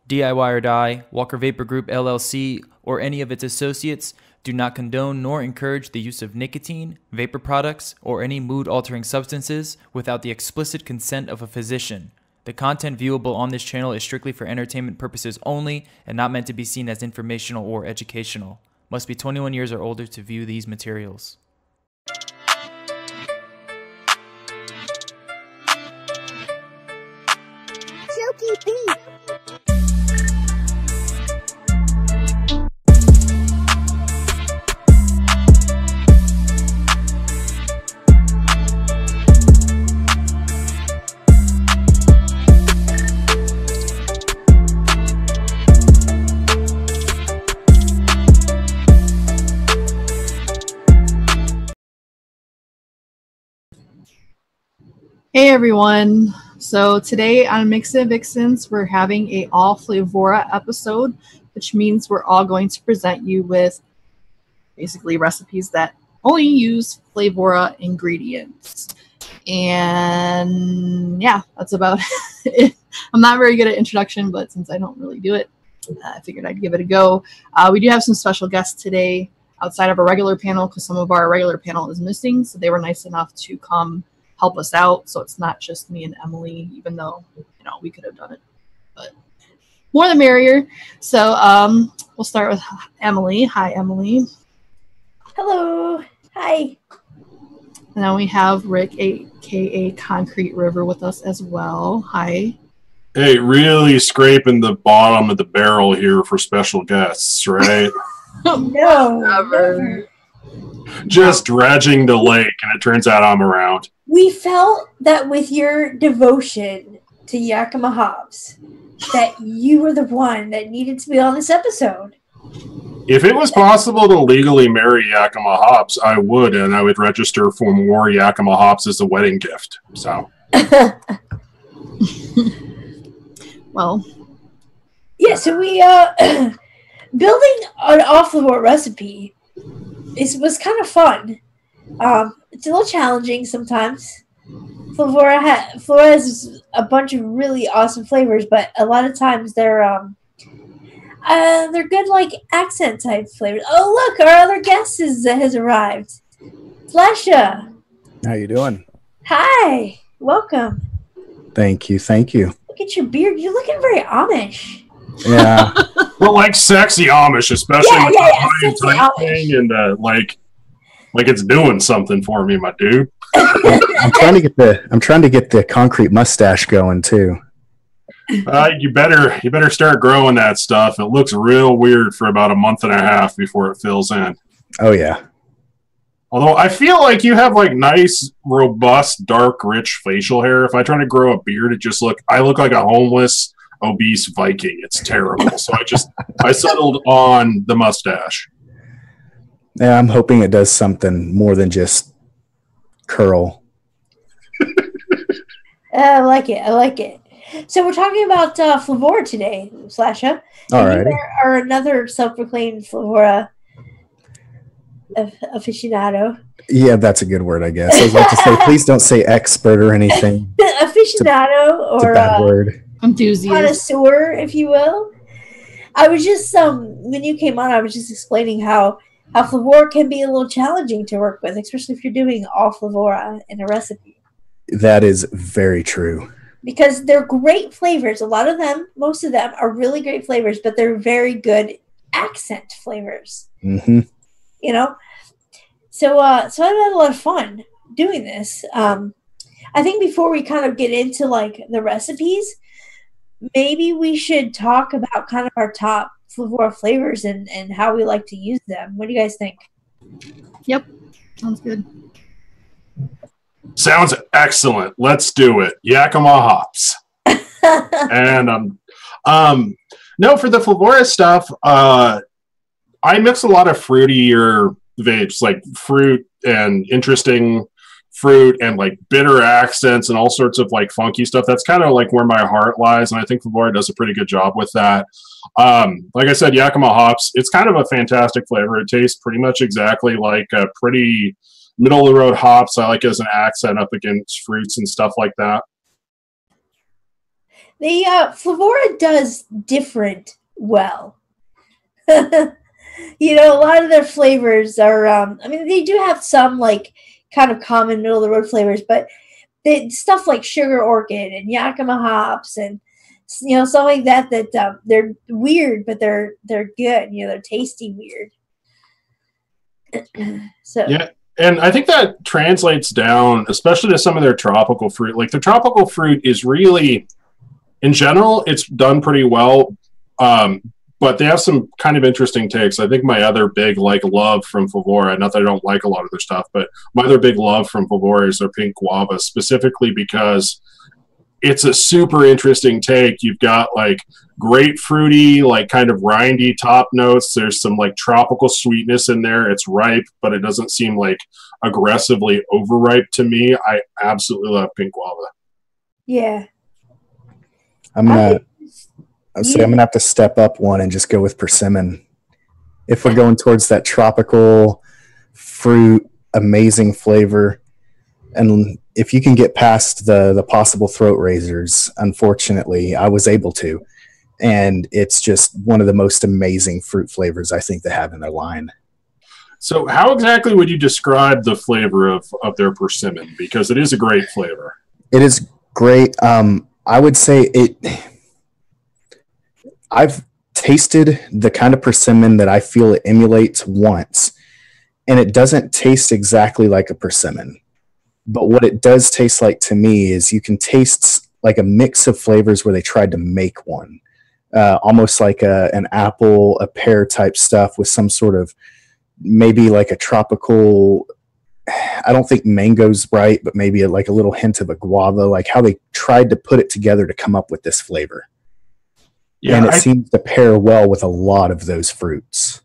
DIY or Die, Walker Vapor Group LLC, or any of its associates do not condone nor encourage the use of nicotine, vapor products, or any mood-altering substances without the explicit consent of a physician. The content viewable on this channel is strictly for entertainment purposes only and not meant to be seen as informational or educational. Must be 21 years or older to view these materials. Silky beat. Hey everyone! So today on MIXINVIXENS we're having a all Flavorah episode, which means we're all going to present you with basically recipes that only use Flavorah ingredients. And yeah, that's about it. I'm not very good at introduction, but since I don't really do it, I figured I'd give it a go. We do have some special guests today outside of our regular panel because some of our regular panel is missing, so they were nice enough to come help us out, so it's not just me and Emily, even though, you know, we could have done it, but more the merrier. So we'll start with Emily. Hi, Emily. Hello. Hi. And then we have Rick, aka Concrete River, with us as well. Hi. Hey, really scraping the bottom of the barrel here for special guests, right? No. Never. Just dredging the lake, and it turns out I'm around. We felt that with your devotion to Yakima hops, that you were the one that needed to be on this episode. If it was possible to legally marry Yakima hops, I would, and I would register for more Yakima hops as a wedding gift. So, Well, yeah. So we building an off-the-board recipe was kind of fun. It's a little challenging sometimes. Flavorah has a bunch of really awesome flavors, but a lot of times they're good like accent type flavors. Oh look, our other guest has arrived. Flavorah. How you doing? Hi, welcome. Thank you, thank you. Look at your beard. You're looking very Amish. Yeah. well, like sexy Amish, especially Yeah, with yeah, the yeah, high and sexy tight Amish. thing, and like it's doing something for me, my dude. I'm trying to get the concrete mustache going too. You better start growing that stuff. It looks real weird for about a month and a half before it fills in. Oh yeah. Although I feel like you have like nice, robust, dark, rich facial hair. If I try to grow a beard, I look like a homeless, obese Viking. It's terrible. So I settled on the mustache. Yeah, I'm hoping it does something more than just curl. I like it. I like it. So we're talking about Flavorah today, Flavorah. All right. You are another self-proclaimed Flavorah aficionado. Yeah, that's a good word, I guess. I was about to say, please don't say expert or anything. Aficionado It's a or bad word. enthusiast. connoisseur, if you will. I was just when you came on, I was just explaining how Flavorah can be a little challenging to work with, especially if you're doing all Flavorah in a recipe. That is very true. Because they're great flavors. A lot of them, most of them, are really great flavors, but they're very good accent flavors. Mm-hmm. You know? So I've had a lot of fun doing this. I think before we kind of get into, like, the recipes, maybe we should talk about kind of our top Flavorah flavors and how we like to use them. What do you guys think? Yep, sounds good. Sounds excellent. Let's do it. Yakima hops. And no, for the Flavorah stuff, I mix a lot of fruitier vapes, like fruit and interesting fruit and like bitter accents and all sorts of like funky stuff. That's kind of like where my heart lies, and I think Flavorah does a pretty good job with that. Like I said, Yakima hops, it's kind of a fantastic flavor. It tastes pretty much exactly like a pretty middle of the road hops. I like it as an accent up against fruits and stuff like that. The Flavorah does different well. You know, a lot of their flavors are, I mean, they do have some, like, kind of common middle-of-the-road flavors, but stuff like Sugar Orchid and Yakima hops and, you know, stuff like that, they're weird, but they're good. You know, they're tasty weird. So yeah, and I think that translates down, especially to some of their tropical fruit. Like, the tropical fruit is really, in general, it's done pretty well. But they have some kind of interesting takes. I think my other big love from Flavorah, not that I don't like a lot of their stuff, but my other big love from Flavorah is their pink guava, specifically because it's a super interesting take. You've got like grapefruity, like kind of rindy top notes. There's some like tropical sweetness in there. It's ripe, but it doesn't seem like aggressively overripe to me. I absolutely love pink guava. yeah. I'm gonna have to step up one and just go with persimmon. If we're going towards that tropical fruit, amazing flavor, and if you can get past the possible throat raisers, unfortunately, I was able to, and it's just one of the most amazing fruit flavors I think they have in their line. So how exactly would you describe the flavor of their persimmon? Because it is a great flavor. It is great. I would say I've tasted the kind of persimmon that I feel it emulates once, and it doesn't taste exactly like a persimmon. But what it does taste like to me is you can taste like a mix of flavors where they tried to make one. Almost like an apple, a pear type stuff with some sort of maybe like a tropical, I don't think mango's right, but maybe like a little hint of a guava, like how they tried to put it together to come up with this flavor. Yeah, and it seems to pair well with a lot of those fruits.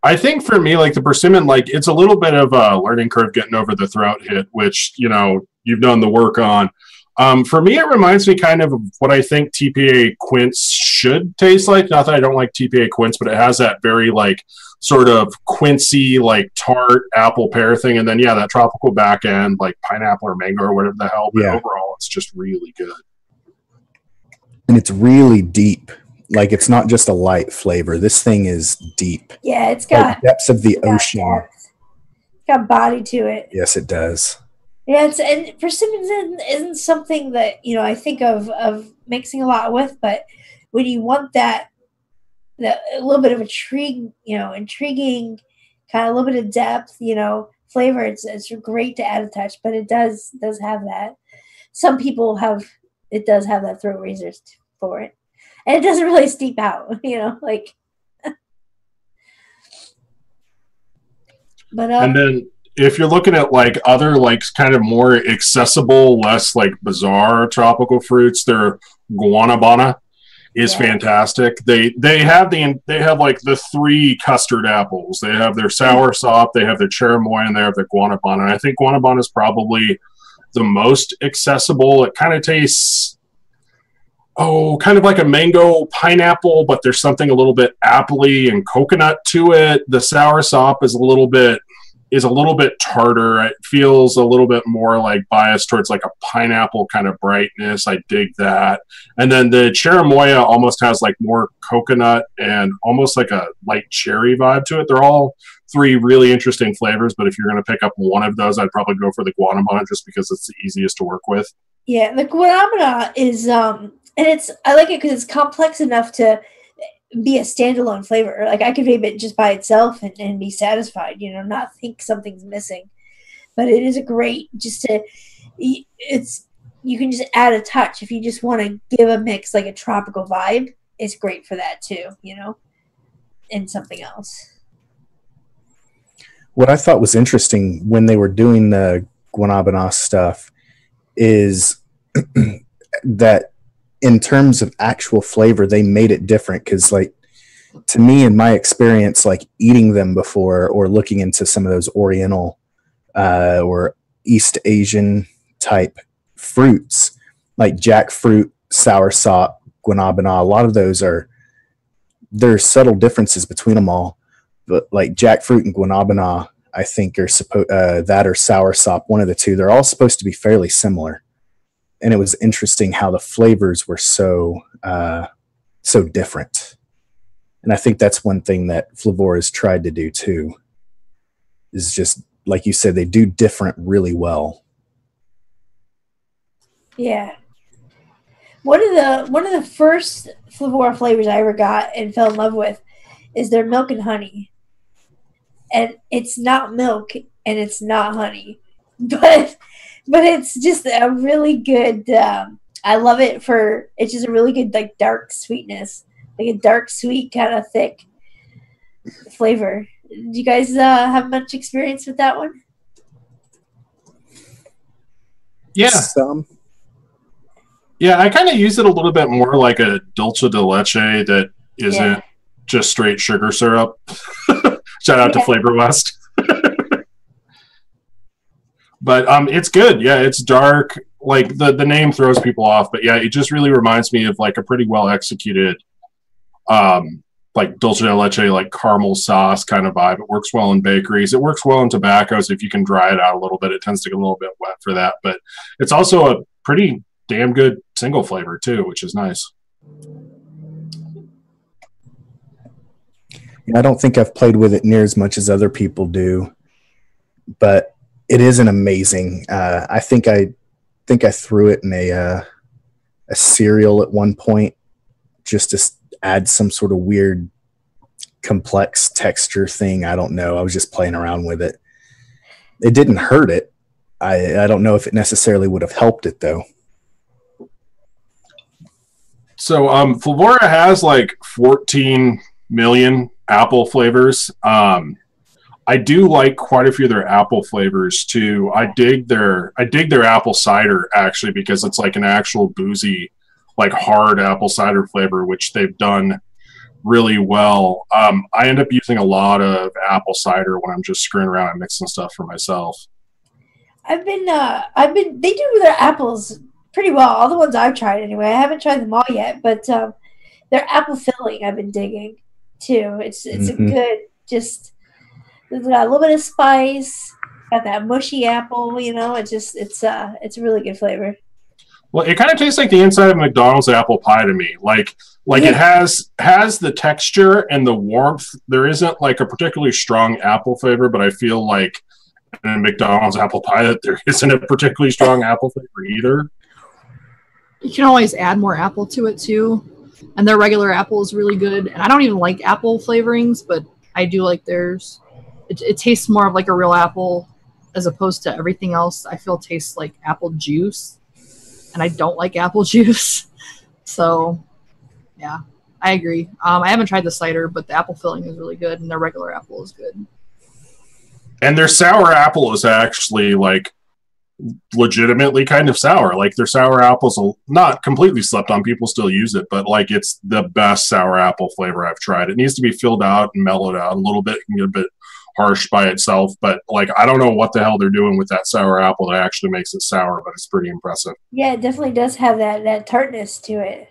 I think for me, like the persimmon, like it's a little bit of a learning curve getting over the throat hit, which, you know, you've done the work on. For me, it reminds me kind of what I think TPA quince should taste like. Not that I don't like TPA quince, but it has that very like sort of quincy, like tart apple pear thing. And then, yeah, that tropical back end, like pineapple or mango or whatever the hell. But overall, it's just really good. And it's really deep. Like, it's not just a light flavor. This thing is deep. Yeah, it's got like depths of the ocean. It's got body to it. Yes, it does. Yeah, and persimmon isn't something that, you know, I think of mixing a lot with, but when you want that a little bit of intriguing kind of a little bit of depth, you know, flavor, it's great to add a touch, but it does have that. Some people it does have that throat raisers for it. And it doesn't really steep out, you know, like. But and then if you're looking at like other like kind of more accessible, less like bizarre tropical fruits, their guanabana is fantastic. They have like the 3 custard apples. They have their sour sop, they have their cherimoy, and they have their guanabana. And I think guanabana is probably the most accessible. It kind of tastes kind of like a mango pineapple, but there's something a little bit appley and coconut to it. The sour sop is a little bit tartar. It feels a little bit more like biased towards like a pineapple kind of brightness. I dig that. And then the cherimoya almost has like more coconut and almost like a light cherry vibe to it. They're all 3 really interesting flavors, but if you're going to pick up one of those, I'd probably go for the guanabana just because it's the easiest to work with. Yeah, the guanabana is and I like it because it's complex enough to be a standalone flavor. Like, I could vape it just by itself and be satisfied, you know, not think something's missing. But it is a great you can just add a touch if you just want to give a mix like a tropical vibe. It's great for that too, you know, and something else. What I thought was interesting when they were doing the guanabana stuff is that in terms of actual flavor, they made it different. Because, like, to me, in my experience, like eating them before or looking into some of those Oriental or East Asian type fruits, like jackfruit, soursop, guanabana, a lot of those there's subtle differences between them all. But like jackfruit and guanabana, I think are that or soursop, one of the two. They're all supposed to be fairly similar. and it was interesting how the flavors were so different. And I think that's one thing that Flavorah has tried to do too, is just, like you said, they do different really well. Yeah. One of the first Flavorah flavors I ever got and fell in love with is their milk and honey. And it's not milk and it's not honey, but it's just a really good. I love it for, it's just a really good like dark sweetness, like a dark sweet kind of thick flavor. Do you guys have much experience with that one? Yeah. Some. Yeah, I kind of use it a little bit more like a dulce de leche that isn't just straight sugar syrup. Shout out to Flavor West. But it's good. Yeah, it's dark. Like the name throws people off, but yeah, it just really reminds me of like a pretty well executed like dulce de leche, like caramel sauce kind of vibe. It works well in bakeries. It works well in tobaccos. If you can dry it out a little bit, it tends to get a little bit wet for that. But it's also a pretty damn good single flavor too, which is nice. I don't think I've played with it near as much as other people do, but it is an amazing. I think I threw it in a cereal at one point just to add some sort of weird complex texture thing. I don't know. I was just playing around with it. It didn't hurt it. I don't know if it necessarily would have helped it though. So Flavorah has like 14 million apple flavors. I do like quite a few of their apple flavors too. I dig their apple cider actually, because it's like an actual boozy, like hard apple cider flavor, which they've done really well. I end up using a lot of apple cider when I'm just screwing around and mixing stuff for myself. They do their apples pretty well. All the ones I've tried anyway. I haven't tried them all yet, but their apple filling I've been digging too. It's a good, just, it's got a little bit of spice, got that mushy apple, you know, it's a really good flavor. Well, it kind of tastes like the inside of McDonald's apple pie to me. Like it has the texture and the warmth. There isn't like a particularly strong apple flavor, but I feel like in a McDonald's apple pie that there isn't a particularly strong apple flavor either. You can always add more apple to it too. And their regular apple is really good. And I don't even like apple flavorings, but I do like theirs. It tastes more of like a real apple as opposed to everything else. I feel tastes like apple juice. And I don't like apple juice. So, yeah, I agree. I haven't tried the cider, but the apple filling is really good. And their regular apple is good. And their sour apple is actually like legitimately kind of sour. Like their sour apple's not completely slept on. People still use it, but like it's the best sour apple flavor I've tried. It needs to be filled out and mellowed out a little bit. It can get a bit harsh by itself, but like I don't know what the hell they're doing with that sour apple that actually makes it sour, but it's pretty impressive. Yeah, it definitely does have that tartness to it.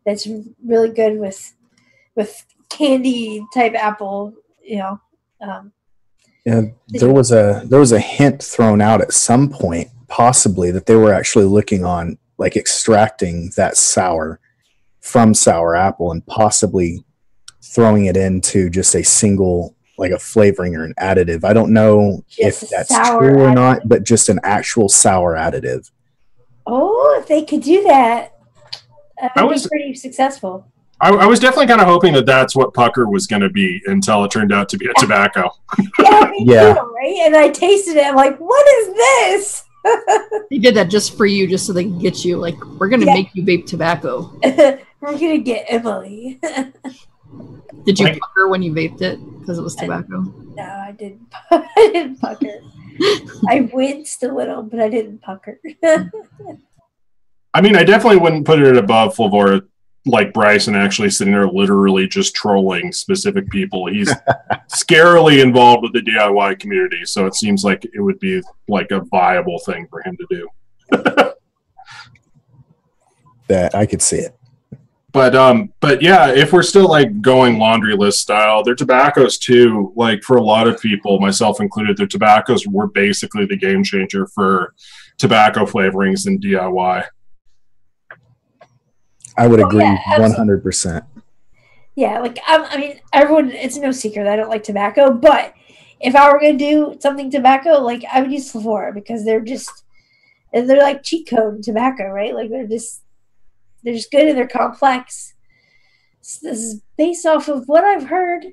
That's really good with candy type apple, you know. Yeah, there was a hint thrown out at some point, possibly, that they were actually looking on like extracting that sour from sour apple and possibly throwing it into just a single, like a flavoring or an additive. I don't know if that's true or not, but just an actual sour additive. Oh, if they could do that, that would be pretty successful. I was definitely kind of hoping that that's what pucker was going to be until it turned out to be a tobacco. Yeah, me too, right? And I tasted it. I'm like, what is this? They did that just for you, just so they can get you. Like, we're going to make you vape tobacco. We're going to get Emily. Did you pucker when you vaped it because it was tobacco? No, I didn't. I didn't pucker. I winced a little, but I didn't pucker. I mean, I definitely wouldn't put it above Flavorah. Like Bryson actually sitting there literally just trolling specific people. He's scarily involved with the DIY community, so it seems like it would be like a viable thing for him to do. That I could see it. But yeah, if we're still like going laundry list style, their tobaccos too, like for a lot of people, myself included, their tobaccos were basically the game changer for tobacco flavorings in DIY. I would agree yeah, 100%. Yeah, like I mean, everyone. It's no secret that I don't like tobacco, but if I were gonna do something tobacco, like I would use Flavorah because they're like cheat code tobacco, right? Like they're just good and they're complex. So this is based off of what I've heard.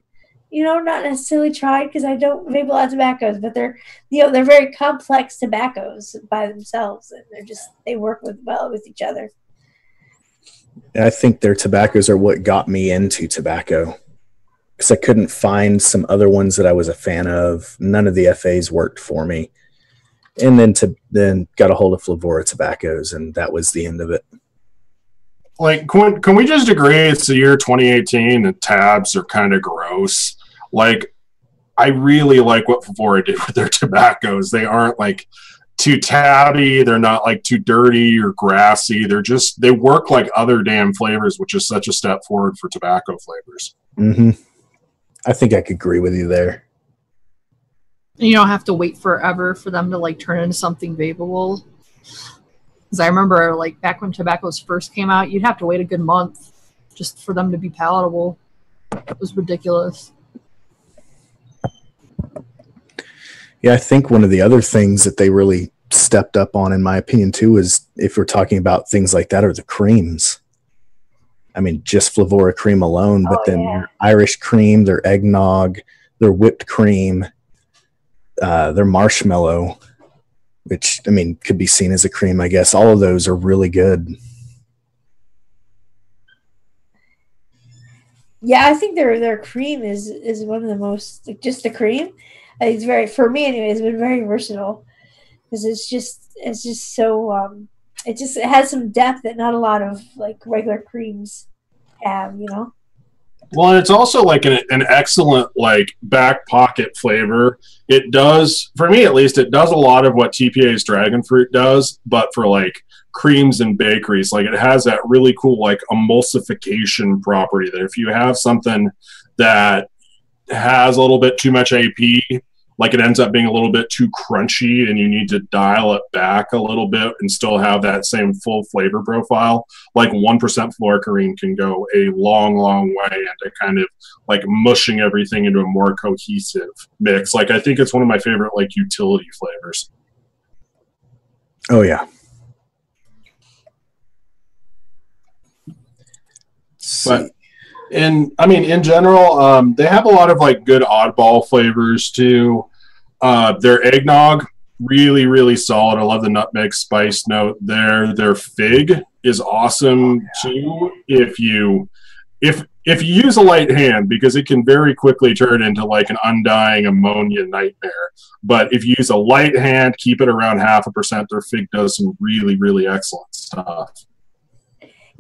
Not necessarily tried because I don't vape a lot of tobaccos, but they're very complex tobaccos by themselves, and they work well with each other. I think their tobaccos are what got me into tobacco because I couldn't find some other ones that I was a fan of. None of the FAs worked for me. And then got a hold of Flavorah tobaccos, and that was the end of it. Like, can we just agree it's the year 2018 and tabs are kind of gross? Like, I really like what Flavorah did with their tobaccos. They aren't like too tabby. They're not like too dirty or grassy. They work like other damn flavors, which is such a step forward for tobacco flavors. Mm-hmm. I think I could agree with you there. And you don't have to wait forever for them to like turn into something vapeable. Because I remember like back when tobaccos first came out, you'd have to wait a good month just for them to be palatable. It was ridiculous. Yeah, I think one of the other things that they really stepped up on, in my opinion, too, is if we're talking about things like that, are the creams. I mean, just Flavorah cream alone, but then their Irish cream, their eggnog, their whipped cream, their marshmallow, which, I mean, could be seen as a cream, I guess. All of those are really good. Yeah, I think their cream is one of the most, like, just the cream. It's very, for me anyway, it's been very versatile because it's just so it has some depth that not a lot of like regular creams have, Well, and it's also like an excellent like back pocket flavor. It does, for me at least, it does a lot of what TPA's Dragon Fruit does, but for like creams and bakeries. Like it has that really cool like emulsification property that if you have something that has a little bit too much AP, like it ends up being a little bit too crunchy and you need to dial it back a little bit and still have that same full flavor profile. Like 1% fluorocarbon can go a long, long way into kind of like mushing everything into a more cohesive mix. Like I think it's one of my favorite like utility flavors. Oh, yeah. But in general, they have a lot of like good oddball flavors too. Their eggnog, really, really solid. I love the nutmeg spice note there. Their fig is awesome too. If you use a light hand, because it can very quickly turn into like an undying ammonia nightmare. But if you use a light hand, keep it around 0.5%. Their fig does some really, really excellent stuff.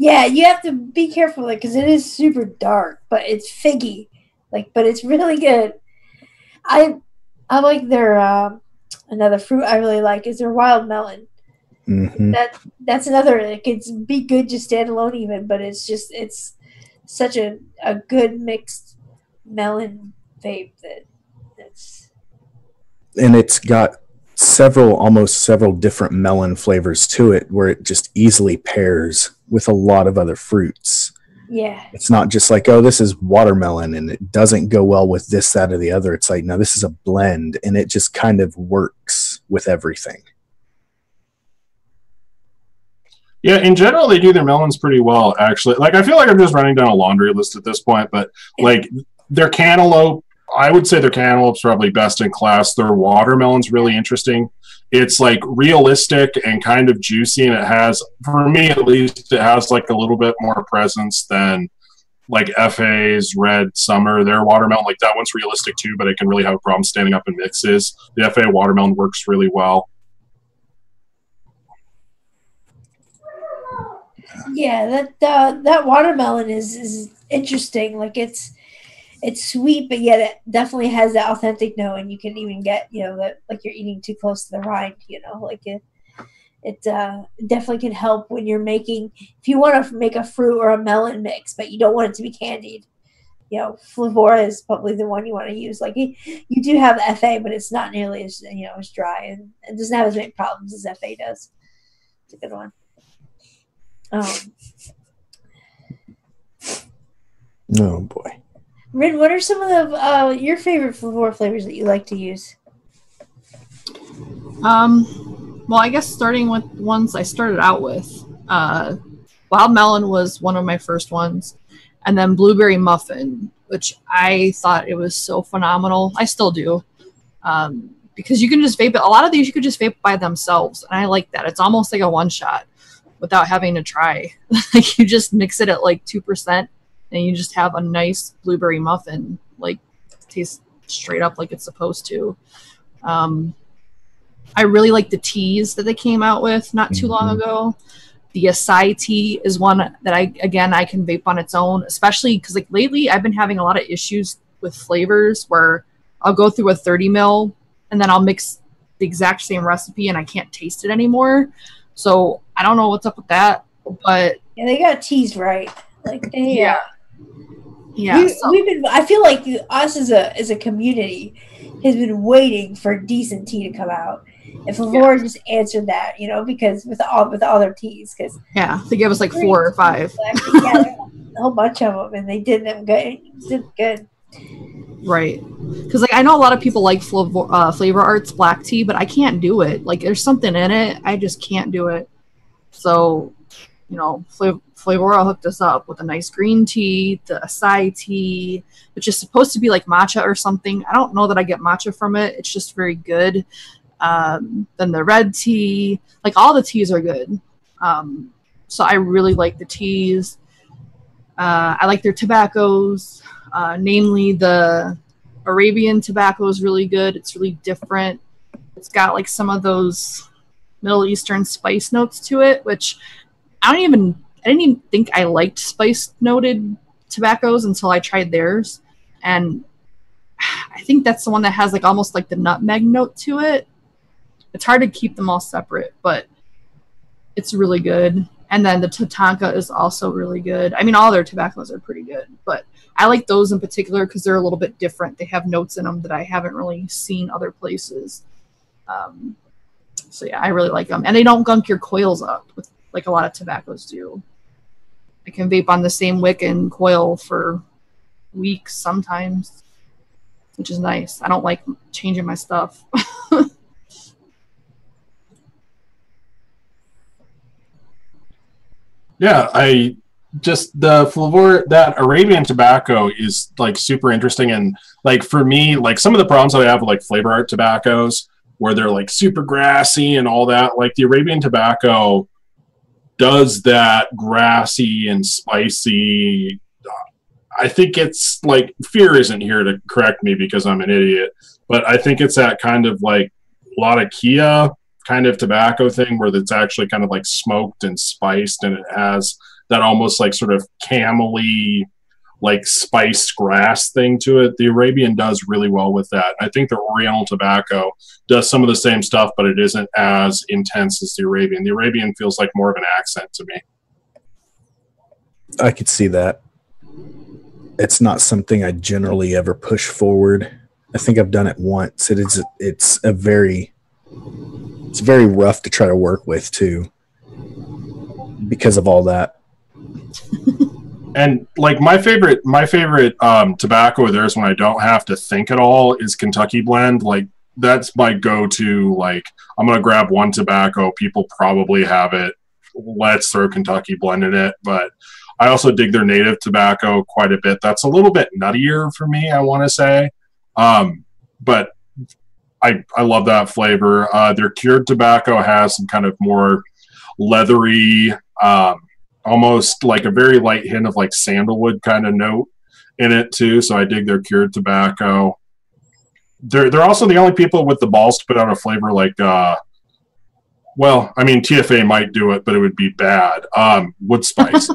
Yeah, you have to be careful with it because it is super dark, but it's figgy. But it's really good. I like their another fruit I really like is their wild melon. Mm-hmm. That's another. It could be good just standalone even, but it's such a good mixed melon vape that's. And it's got almost several different melon flavors to it, where it just easily pairs with a lot of other fruits. Yeah. It's not just like, oh, this is watermelon and it doesn't go well with this, that, or the other. It's like, no, this is a blend and it just kind of works with everything. Yeah, in general, they do their melons pretty well, actually. Like, I feel like I'm just running down a laundry list at this point, but like their cantaloupe, I would say their cantaloupe's probably best in class. Their watermelon's really interesting. It's like realistic and kind of juicy, and it has, for me at least, it has like a little bit more presence than like FA's Red Summer. Their watermelon, like that one's realistic too, but it can really have a problem standing up in mixes. The FA watermelon works really well. Yeah, that watermelon is interesting. Like it's sweet, but yet it definitely has that authentic note, and you can even get that like you're eating too close to the rind. Like it definitely can help when you're making, if you want to make a fruit or a melon mix, but you don't want it to be candied. Flavorah is probably the one you want to use. Like you do have FA, but it's not nearly as as dry, and it doesn't have as many problems as FA does. It's a good one. Oh boy. Rin, what are some of the your favorite Flavorah flavors that you like to use? Well, I guess starting with ones I started out with, Wild Melon was one of my first ones, and then Blueberry Muffin, which I thought it was so phenomenal. I still do, because you can just vape it. A lot of these you could just vape by themselves, and I like that. It's almost like a one shot without having to try. Like you just mix it at like 2%, and you just have a nice blueberry muffin. Like tastes straight up like it's supposed to. I really like the teas that they came out with not too long ago. The acai tea is one that I can vape on its own, especially because like lately I've been having a lot of issues with flavors where I'll go through a 30 mil and then I'll mix the exact same recipe and I can't taste it anymore. So I don't know what's up with that, but yeah, they got teas right. Like they, yeah. We've been. I feel like us as a community has been waiting for decent tea to come out. And Flavorah just answered that, because with all their teas, because they gave us like 4 or 5, a whole bunch of them, and they did them good. Did good, right? Because like I know a lot of people like Flavor Art's black tea, but I can't do it. Like there's something in it, I just can't do it. So, Flavorah hooked us up with a nice green tea, the acai tea, which is supposed to be like matcha or something. I don't know that I get matcha from it. It's just very good. Then the red tea, like all the teas are good. So I really like the teas. I like their tobaccos, namely the Arabian tobacco is really good. It's really different. It's got like some of those Middle Eastern spice notes to it, which I didn't even think I liked spice noted tobaccos until I tried theirs. And I think that's the one that has like almost like the nutmeg note to it. It's hard to keep them all separate, but it's really good. And then the Tatanka is also really good. I mean, all their tobaccos are pretty good, but I like those in particular because they're a little bit different. They have notes in them that I haven't really seen other places. So yeah, I really like them. And they don't gunk your coils up with like a lot of tobaccos do. I can vape on the same wick and coil for weeks sometimes, which is nice. I don't like changing my stuff. Yeah, I just the Flavorah, that Arabian tobacco is like super interesting. And like for me, like some of the problems that I have with like Flavor Art tobaccos where they're like super grassy and all that, like the Arabian tobacco does that grassy and spicy. I think it's like, Fear isn't here to correct me because I'm an idiot, but I think it's that kind of like Latakia kind of tobacco thing where it's actually kind of like smoked and spiced, and it has that almost like sort of camel-y like spiced grass thing to it. The Arabian does really well with that. I think the Oriental tobacco does some of the same stuff, but it isn't as intense as the Arabian. The Arabian feels like more of an accent to me. I could see that. It's not something I generally ever push forward. I think I've done it once. It's very rough to try to work with too, because of all that. And like my favorite tobacco of theirs when I don't have to think at all is Kentucky Blend. Like that's my go-to. Like I'm gonna grab one tobacco, people probably have it, let's throw Kentucky Blend in it. But I also dig their native tobacco quite a bit. That's a little bit nuttier for me, I want to say, but I love that flavor. Their cured tobacco has some kind of more leathery, almost like a very light hint of like sandalwood kind of note in it too. So I dig their cured tobacco. They're also the only people with the balls to put out a flavor like, well, I mean, TFA might do it, but it would be bad. Wood spice.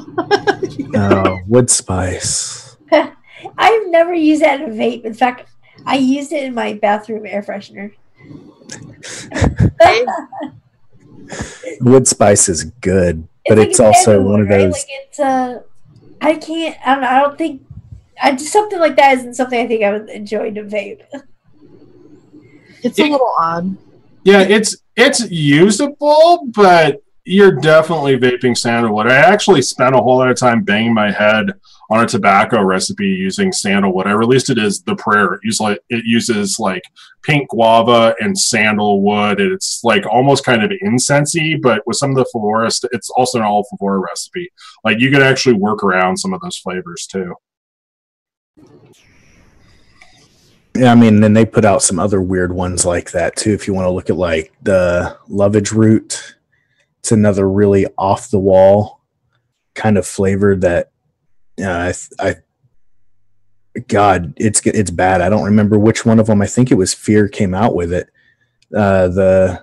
Oh, wood spice. I've never used that in a vape. In fact, I used it in my bathroom air freshener. Wood spice is good, but it's also one of those. Like it's I don't think just something like that isn't something I think I would enjoy to vape. It's a little odd. Yeah, it's usable, but you're definitely vaping sandalwood. I actually spent a whole lot of time banging my head on a tobacco recipe using sandalwood. I released it as the prayer. It uses like pink guava and sandalwood. And it's like almost kind of incensey, but with some of the Flavorah, it's also an all Flavorah recipe. Like you could actually work around some of those flavors too. Yeah, I mean, then they put out some other weird ones like that too. If you want to look at like the lovage root, it's another really off the wall kind of flavor that God, it's bad. I don't remember which one of them. I think it was Fear came out with it. I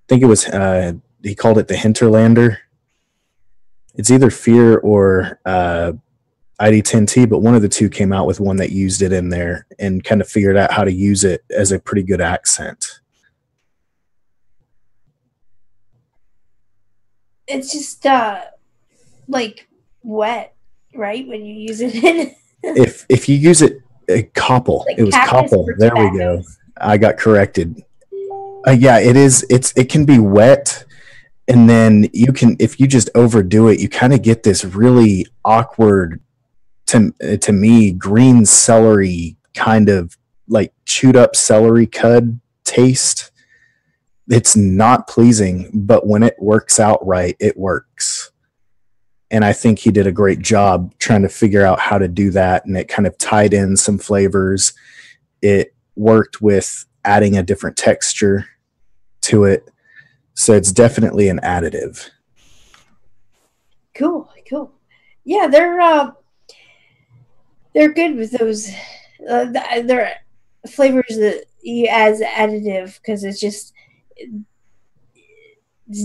think it was he called it the Hinterlander. It's either Fear or ID10T, but one of the two came out with one that used it in there and kind of figured out how to use it as a pretty good accent. It's just like wet, right? When you use it in if you use it copple, like it was copple. There we go. I got corrected. Yeah, it is. It can be wet, and then you can, if you just overdo it, you kind of get this really awkward, to me, green celery kind of like chewed up celery cud taste. It's not pleasing, but when it works out right, it works. And I think he did a great job trying to figure out how to do that, and it kind of tied in some flavors. It worked with adding a different texture to it. So it's definitely an additive. Cool. Yeah, they're good with those. They're flavors that you add as additive because it's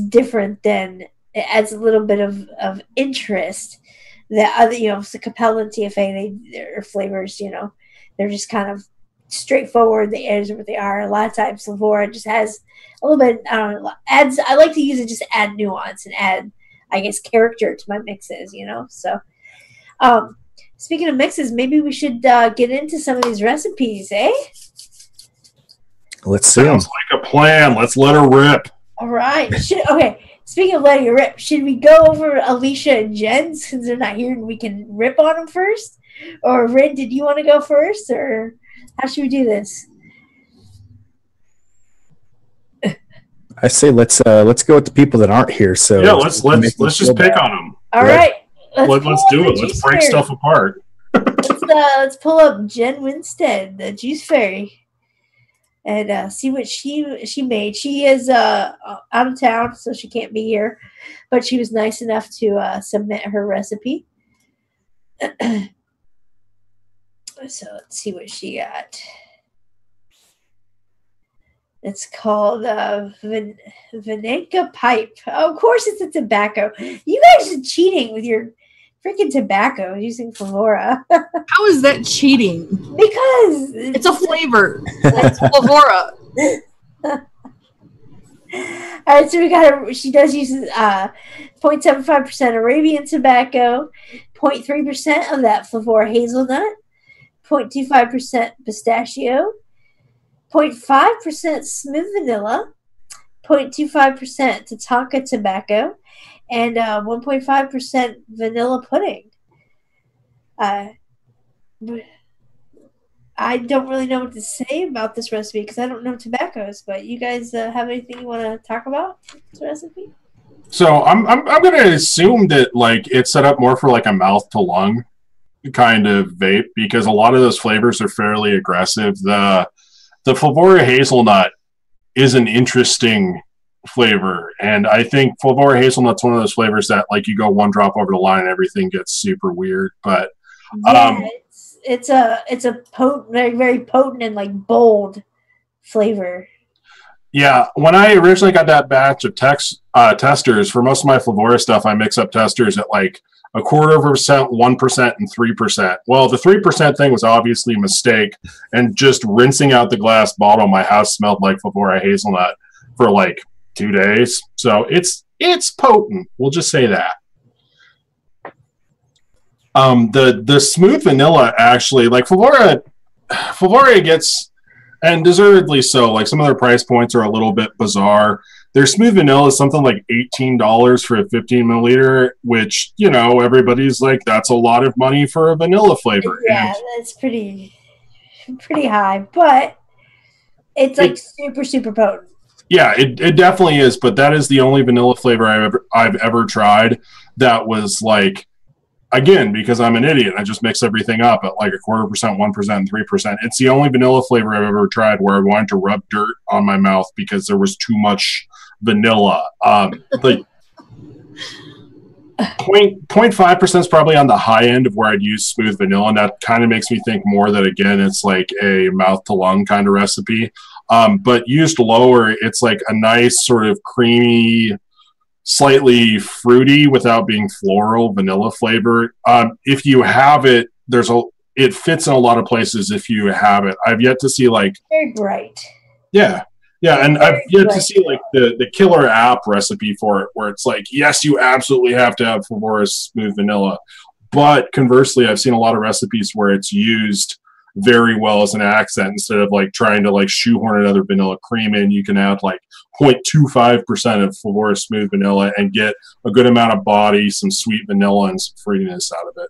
different than it adds a little bit of interest. That other, the Capella and TFA, their flavors, they're just kind of straightforward. They are what they are. A lot of times, Flavorah just has a little bit. I don't know. Adds. I like to use it just to add nuance and add, I guess, character to my mixes. So, speaking of mixes, maybe we should get into some of these recipes, eh? Let's see. Sounds like a plan. Let's let her rip. All right. Okay. Speaking of letting it rip, should we go over Alicia and Jen since they're not here and we can rip on them first? Or Rin, did you want to go first, or how should we do this? I say let's go with the people that aren't here. So yeah, let's just pick on them. All right. Let's do it. Let's break stuff apart. Let's pull up Jen Winstead, the Juice Fairy, and see what she made. She is out of town, so she can't be here, but she was nice enough to submit her recipe. So let's see what she got. It's called Vanenka Pipe. Oh, of course it's a tobacco. You guys are cheating with your freaking tobacco using Flavorah. How is that cheating? Because it's a flavor. It's Flavorah. All right, so we got she does use 0.75% Arabian tobacco, 0.3% of that Flavorah hazelnut, 0.25% pistachio, 0.5% smooth vanilla, 0.25% Tatanka tobacco, and 1.5% vanilla pudding. I don't really know what to say about this recipe because I don't know tobaccos, but you guys have anything you want to talk about this recipe? So I'm going to assume that like it's set up more for like a mouth to lung kind of vape because a lot of those flavors are fairly aggressive. The Flavorah hazelnut is an interesting flavor, and I think Flavorah hazelnut's one of those flavors that like you go one drop over the line and everything gets super weird. But it's a potent, very, very potent and like bold flavor. Yeah, when I originally got that batch of testers for most of my Flavorah stuff, I mix up testers at like 0.25%, 1%, and 3%. Well, the 3% thing was obviously a mistake, and just rinsing out the glass bottle, my house smelled like Flavorah hazelnut for like 2 days. So it's potent. We'll just say that. The smooth vanilla actually, like Flavorah gets, and deservedly so, like some of their price points are a little bit bizarre. their smooth vanilla is something like $18 for a 15 milliliter, which, you know, everybody's like, that's a lot of money for a vanilla flavor. Yeah, that's pretty high, but it's like super potent. Yeah, it definitely is, but that is the only vanilla flavor I've ever tried that was like, again, because I'm an idiot, I just mix everything up at like 0.25%, 1%, and 3%. It's the only vanilla flavor I've ever tried where I wanted to rub dirt on my mouth because there was too much vanilla. Like 0.5% is probably on the high end of where I'd use smooth vanilla, and that kind of makes me think more that, again, it's like a mouth to lung kind of recipe. But used lower, it's like a nice sort of creamy, slightly fruity without being floral vanilla flavor. If you have it, it fits in a lot of places if you have it. I've yet to see like very bright. Yeah, and I've yet to see like the killer app recipe for it where it's like, yes, you absolutely have to have Flavorah smooth vanilla. But conversely, I've seen a lot of recipes where it's used very well as an accent. Instead of like trying to like shoehorn another vanilla cream in, you can add like 0.25% of Flavorah smooth vanilla and get a good amount of body, some sweet vanilla, and some fruitiness out of it.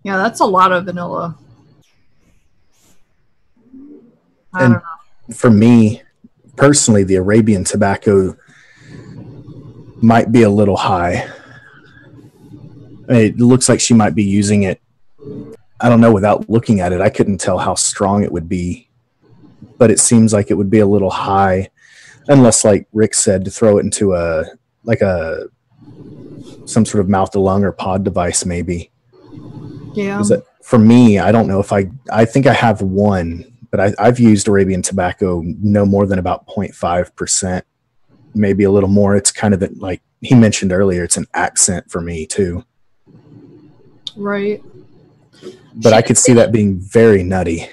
Yeah, that's a lot of vanilla. I don't know. For me personally, the Arabian tobacco might be a little high. It looks like she might be using it. I don't know, without looking at it, I couldn't tell how strong it would be, but it seems like it would be a little high, unless, like Rick said, to throw it into some sort of mouth to lung or pod device, maybe. Yeah. For me, I don't know if I think I have one, but I've used Arabian tobacco no more than about 0.5%, maybe a little more. It's kind of like he mentioned earlier, it's an accent for me too. Right. But I could see that being very nutty.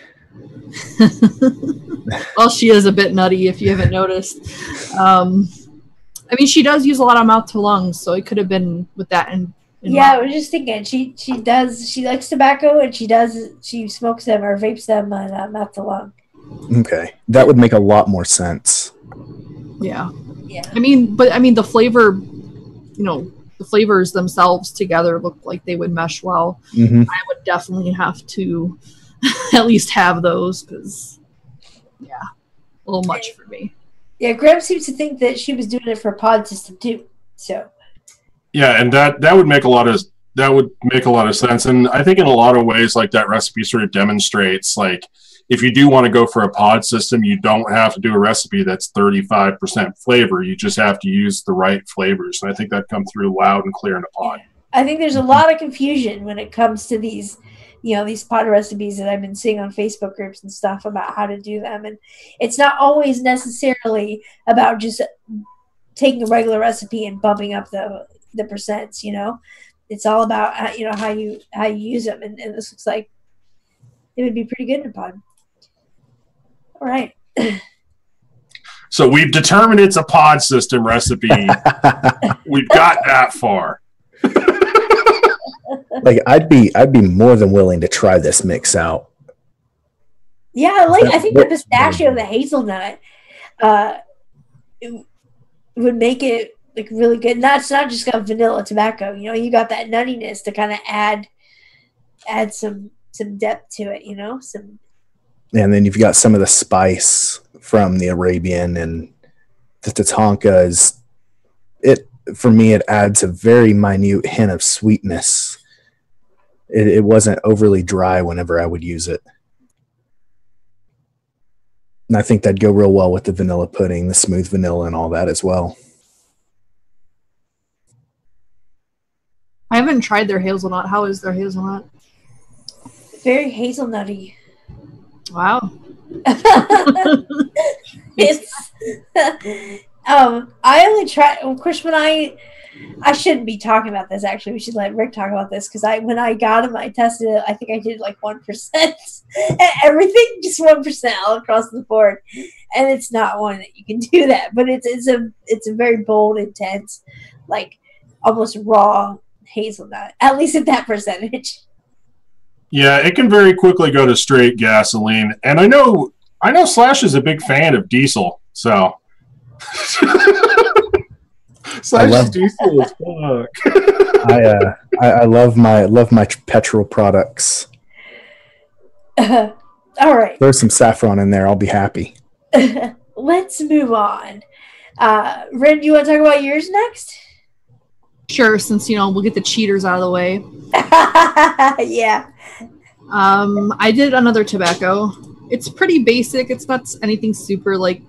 Well, she is a bit nutty if you haven't noticed. I mean, she does use a lot of mouth to lungs, so it could have been with that in yeah, I was just thinking she likes tobacco and she smokes them or vapes them on mouth to lung. Okay, that would make a lot more sense. Yeah. I mean, the flavor, you know, the flavors themselves together look like they would mesh well. Mm-hmm. I would definitely have to at least have those because, yeah, a little much for me. Yeah, Graham seems to think that she was doing it for a pod system too. So. Yeah, and that would make a lot of sense. And I think in a lot of ways, like that recipe sort of demonstrates, like if you do want to go for a pod system, you don't have to do a recipe that's 35% flavor. You just have to use the right flavors. And I think that comes through loud and clear in a pod. I think there's a lot of confusion when it comes to these, you know, these pod recipes that I've been seeing on Facebook groups and stuff about how to do them. And it's not always necessarily about just taking a regular recipe and bumping up the percents, you know. It's all about, you know, how you use them. And this looks like it would be pretty good in a pod. All right. So we've determined it's a pod system recipe. We've got that far. Like I'd be more than willing to try this mix out. Yeah, I think the pistachio, the hazelnut, it would make it like really good. It's not just got vanilla tobacco. You know, you got that nuttiness to kind of add some depth to it. You know, and then you've got some of the spice from the Arabian, and the Tatanka for me, it adds a very minute hint of sweetness. It wasn't overly dry whenever I would use it. And I think that'd go real well with the vanilla pudding, the smooth vanilla, and all that as well. I haven't tried their hazelnut. How is their hazelnut? Very hazelnutty. Wow. It's I only tried, of course, when I shouldn't be talking about this, actually. We should let Rick talk about this, because when I got them, I tested it. I think I did like 1%. Everything, just 1% all across the board. And it's not one that you can do that. But it's a very bold, intense, like almost raw hazelnut, at least at that percentage. Yeah, it can very quickly go to straight gasoline. And I know I know Slash is a big fan of diesel, so. Slash is diesel as fuck. I love my petrol products. All right. There's some saffron in there. I'll be happy. Let's move on. Rin, do you want to talk about yours next? Sure, since we'll get the cheaters out of the way. Yeah. I did another tobacco. It's pretty basic. It's not anything super like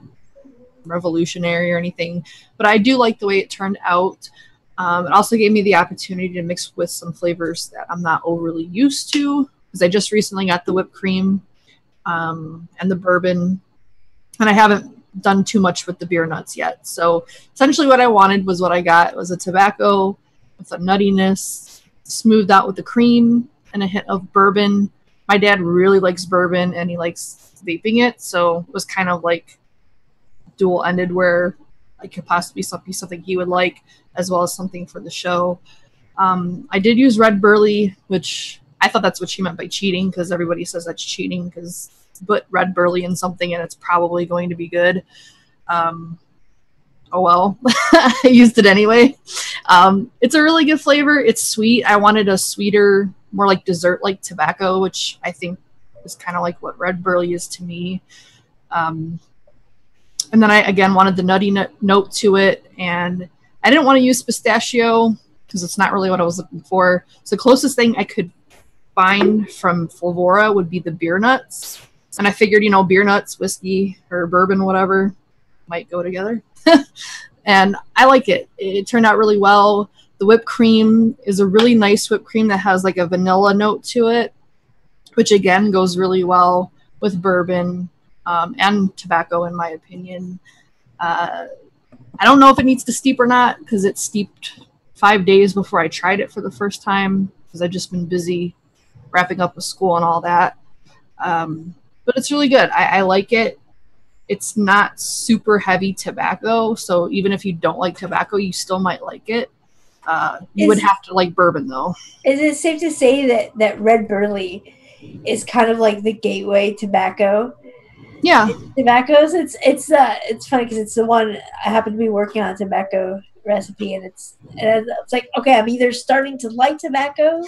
revolutionary or anything, but I do like the way it turned out. It also gave me the opportunity to mix with some flavors that I'm not overly used to, because I just recently got the whipped cream and the bourbon, and I haven't done too much with the beer nuts yet. So essentially what I wanted was what I got. It was a tobacco with a nuttiness, smoothed out with the cream and a hint of bourbon. My dad really likes bourbon and he likes vaping it, so it was kind of like dual-ended where I could possibly be something he would like, as well as something for the show. I did use red burley, which I thought that's what she meant by cheating, because everybody says that's cheating, because put red burley in something and it's probably going to be good. Oh well, I used it anyway. It's a really good flavor. It's sweet. I wanted a sweeter, more like dessert like tobacco, which I think is kind of like what red burley is to me. And then I again wanted the nutty note to it, and I didn't want to use pistachio because it's not really what I was looking for. So the closest thing I could find from Flavorah would be the beer nuts. And I figured, beer nuts, whiskey, or bourbon, whatever, might go together. And I like it. It turned out really well. The whipped cream is a really nice whipped cream that has like a vanilla note to it, which again goes really well with bourbon and tobacco, in my opinion. I don't know if it needs to steep or not, because it steeped 5 days before I tried it for the first time, because I've just been busy wrapping up with school and all that. But it's really good. I like it. It's not super heavy tobacco, so even if you don't like tobacco, you still might like it. You would have to like bourbon, though. Is it safe to say that red burley is kind of like the gateway tobacco? Yeah. Tobaccos. It's funny because it's the one I happen to be working on a tobacco recipe, and it's like, okay, I'm either starting to like tobacco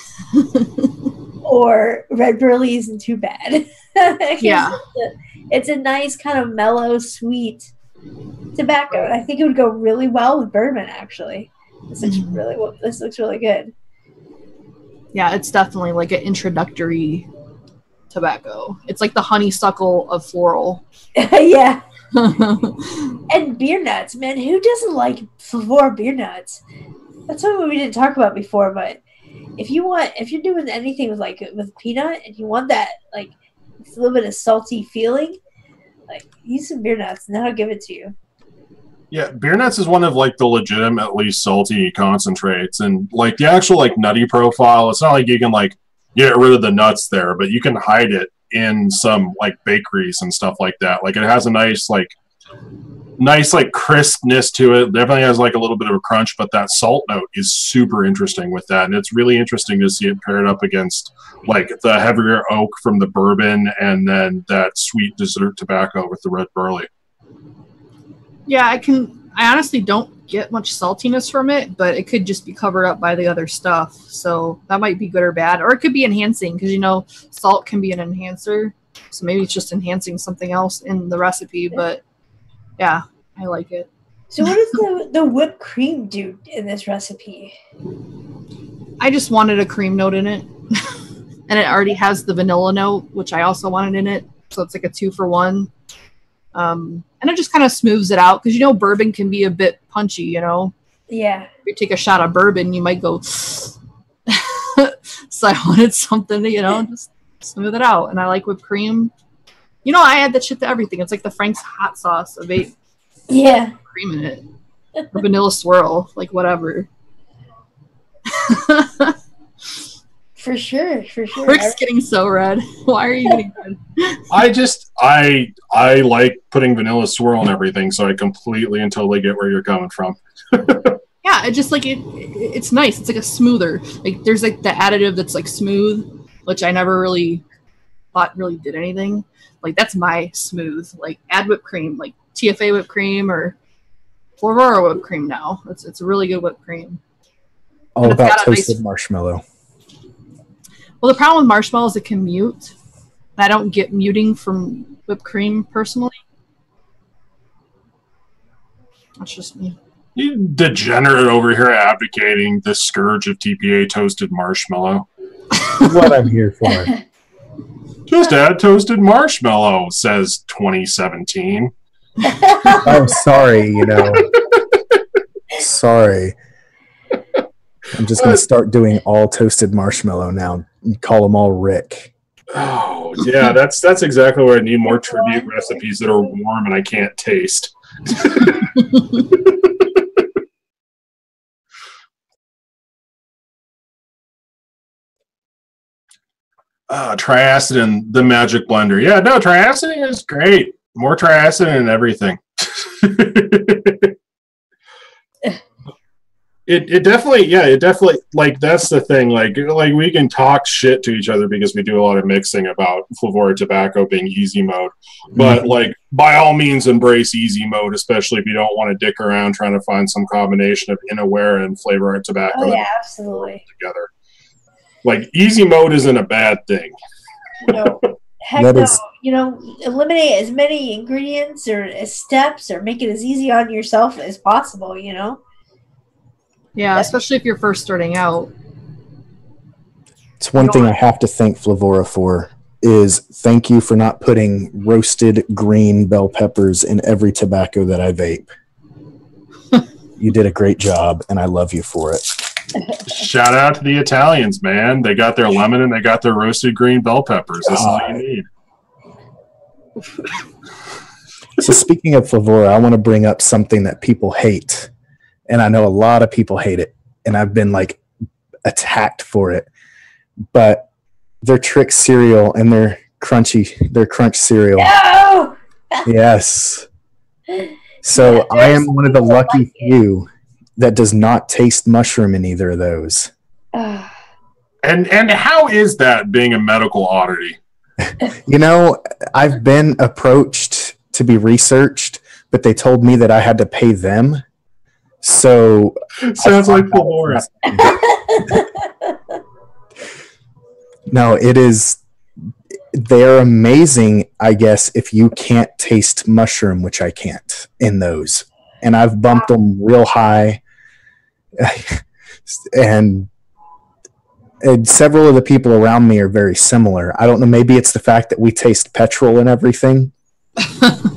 or red burley isn't too bad. Yeah. It's a nice kind of mellow, sweet tobacco. And I think it would go really well with bourbon, actually. This looks really good. Yeah, it's definitely like an introductory tobacco. It's like the honeysuckle of floral. Yeah. And beer nuts, man. Who doesn't like Flavorah beer nuts? That's something we didn't talk about before, but if you're doing anything with peanut and you want that like it's a little bit of salty feeling, like use some beer nuts and that'll give it to you. Yeah, beer nuts is one of like the legitimately salty concentrates, and like the actual like nutty profile, it's not like you can like get rid of the nuts there, but you can hide it in some like bakeries and stuff like that. Like it has a nice crispness to it. Definitely has like a little bit of a crunch, but that salt note is super interesting with that. And it's really interesting to see it paired up against like the heavier oak from the bourbon and then that sweet dessert tobacco with the red burley. Yeah, I honestly don't get much saltiness from it, but it could just be covered up by the other stuff. So that might be good or bad, or it could be enhancing, because salt can be an enhancer. So maybe it's just enhancing something else in the recipe, but yeah, I like it. So what does the whipped cream do in this recipe? I just wanted a cream note in it. And it already has the vanilla note, which I also wanted in it. So it's like a 2-for-1. And it just kind of smooths it out, because bourbon can be a bit punchy, Yeah. If you take a shot of bourbon, you might go. So I wanted something to, just smooth it out. And I like whipped cream. I add that shit to everything. It's like the Frank's hot sauce of vape. Yeah. Cream in it. Or vanilla swirl, like whatever. For sure. Rick's getting so red. Why are you getting red? I like putting vanilla swirl and everything, so I completely and totally get where you're coming from. Yeah, it just like it's nice. It's like a smoother. Like there's like the additive that's like smooth, which I never really thought really did anything. Like, that's my smooth. Like, add whipped cream, like TFA whipped cream or Flavorah whipped cream now. It's a really good whipped cream. All about toasted marshmallow. Well, the problem with marshmallow is it can mute. I don't get muting from whipped cream personally. That's just me. You degenerate over here advocating the scourge of TPA toasted marshmallow. What I'm here for. Just add toasted marshmallow, says 2017. I'm sorry, you know. Sorry. I'm just going to start doing all toasted marshmallow now. You call them all Rick. Oh, yeah, that's exactly where I need more tribute recipes that are warm and I can't taste. Triacidin, the magic blender. Yeah, no, triacidin is great. More triacidin and everything. It definitely, like, that's the thing. Like we can talk shit to each other because we do a lot of mixing about Flavorah tobacco being easy mode. But, like, by all means, embrace easy mode, especially if you don't want to dick around trying to find some combination of Inaware and Flavorah tobacco. Oh, yeah, absolutely. Together. Like, easy mode isn't a bad thing. No, heck no. You know, eliminate as many ingredients or steps or make it as easy on yourself as possible, you know? Yeah, especially if you're first starting out. It's one thing I have to thank Flavorah for is thank you for not putting roasted green bell peppers in every tobacco that I vape. You did a great job, and I love you for it. Shout out to the Italians, man. They got their lemon and they got their roasted green bell peppers. That's all you need. So speaking of Flavorah, I want to bring up something that people hate. And I know a lot of people hate it. And I've been, like, attacked for it. But their Trick cereal and their crunch cereal. No! Yes. So I am one of the lucky few that does not taste mushroom in either of those. And how is that, being a medical oddity? You know, I've been approached to be researched, but they told me that I had to pay them. So sounds like Flavorah. No, it is. They're amazing, I guess, if you can't taste mushroom, which I can't in those. And I've bumped them real high. and several of the people around me are very similar. I don't know, maybe it's the fact that we taste petrol and everything.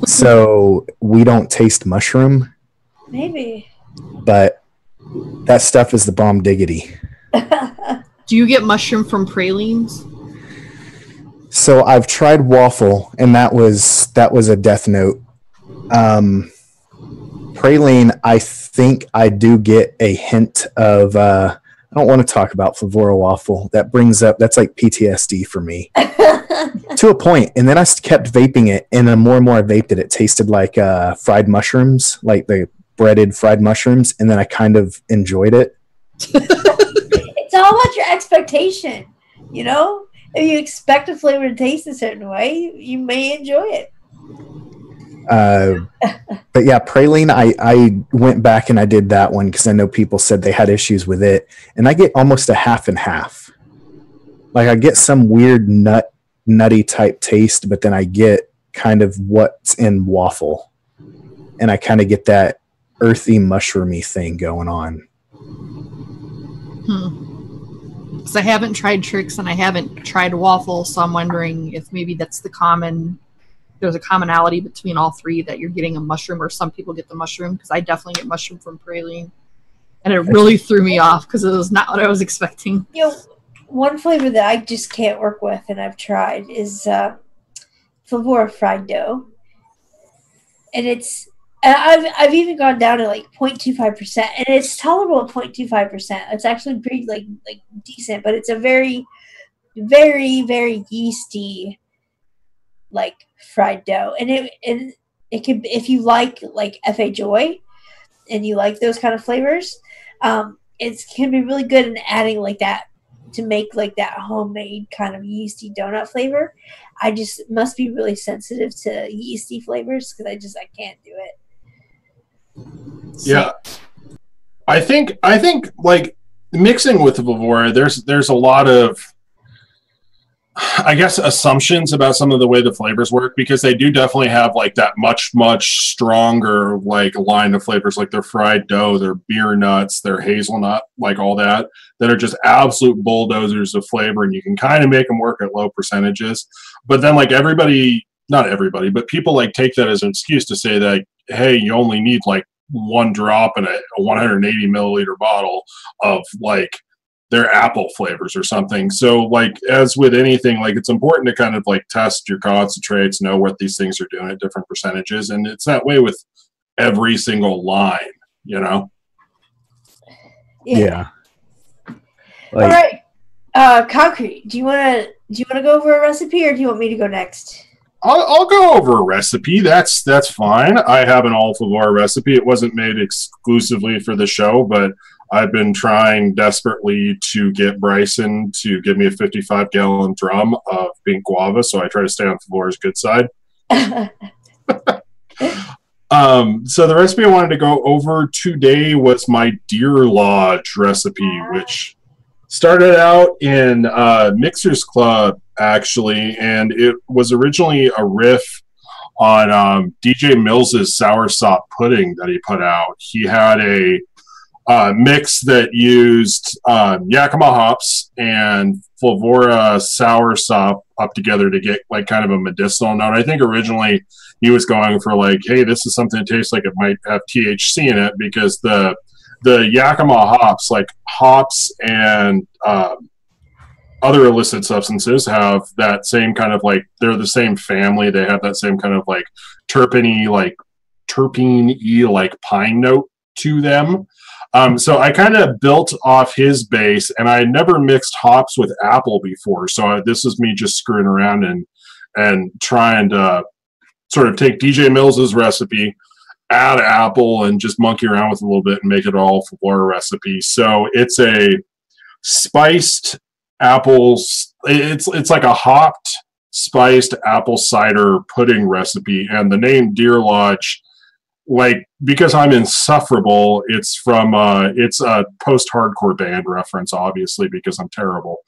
So we don't taste mushroom. Maybe. But that stuff is the bomb diggity. Do you get mushroom from pralines? So I've tried waffle, and that was a death note. Praline, I think I do get a hint of. I don't want to talk about Flavorah waffle. That's like PTSD for me to a point. And then I kept vaping it, and the more and more I vaped it, it tasted like fried mushrooms, like the breaded fried mushrooms, and then I kind of enjoyed it. It's all about your expectation, you know? If you expect a flavor to taste a certain way, you may enjoy it. But yeah, praline, I went back and I did that one because I know people said they had issues with it, and I get almost a half and half. Like, I get some weird nutty type taste, but then I get kind of what's in waffle, and I kind of get that earthy mushroomy thing going on. Because I haven't tried Tricks and I haven't tried waffle, so I'm wondering if maybe that's there's a commonality between all three, that you're getting a mushroom, or some people get the mushroom, because I definitely get mushroom from praline. And it really threw me off because it was not what I was expecting. You know, one flavor that I just can't work with, and I've tried, is Flavorah fried dough. And I've even gone down to like 0.25%, and it's tolerable at 0.25%. It's actually pretty like decent, but it's a very, very, very yeasty, like, fried dough. And it can, if you like FA Joy and you like those kind of flavors, it can be really good in adding like that to make like that homemade kind of yeasty donut flavor. I just must be really sensitive to yeasty flavors because I can't do it. Yeah, I think like mixing with the Flavorah, there's a lot of, I guess, assumptions about some of the way the flavors work, because they do definitely have like that much stronger like line of flavors, like their fried dough, their beer nuts, their hazelnut, like all that are just absolute bulldozers of flavor, and you can kind of make them work at low percentages. But then like not everybody, but people like take that as an excuse to say that, hey, you only need like one drop in a 180 milliliter bottle of like their apple flavors or something. So like, as with anything, like it's important to kind of like test your concentrates, know what these things are doing at different percentages. And it's that way with every single line, you know? Yeah. Like, all right. Concrete, do you want to go over a recipe, or do you want me to go next? I'll go over a recipe. That's fine. I have an all Flavorah recipe. It wasn't made exclusively for the show, but I've been trying desperately to get Bryson to give me a 55-gallon drum of pink guava, so I try to stay on Flavorah's good side. So the recipe I wanted to go over today was my Deer Lodge recipe, which started out in Mixers Club, actually, and it was originally a riff on DJ Mills's soursop pudding that he put out. He had a mix that used Yakima hops and Flavorah soursop up together to get like kind of a medicinal note. I think originally he was going for like, hey, this is something that tastes like it might have THC in it, because the Yakima hops, like hops and other illicit substances, have that same kind of like, they're the same family. They have that same kind of like terpene-y like pine note to them. So I kind of built off his base, and I had never mixed hops with apple before. So this is me just screwing around and trying to sort of take DJ Mills's recipe, add apple, and just monkey around with it a little bit and make it all Flavorah recipe. So it's a spiced apples. It's like a hopped spiced apple cider pudding recipe, and the name Deer Lodge, like, because I'm insufferable, it's from it's a post-hardcore band reference, obviously, because I'm terrible.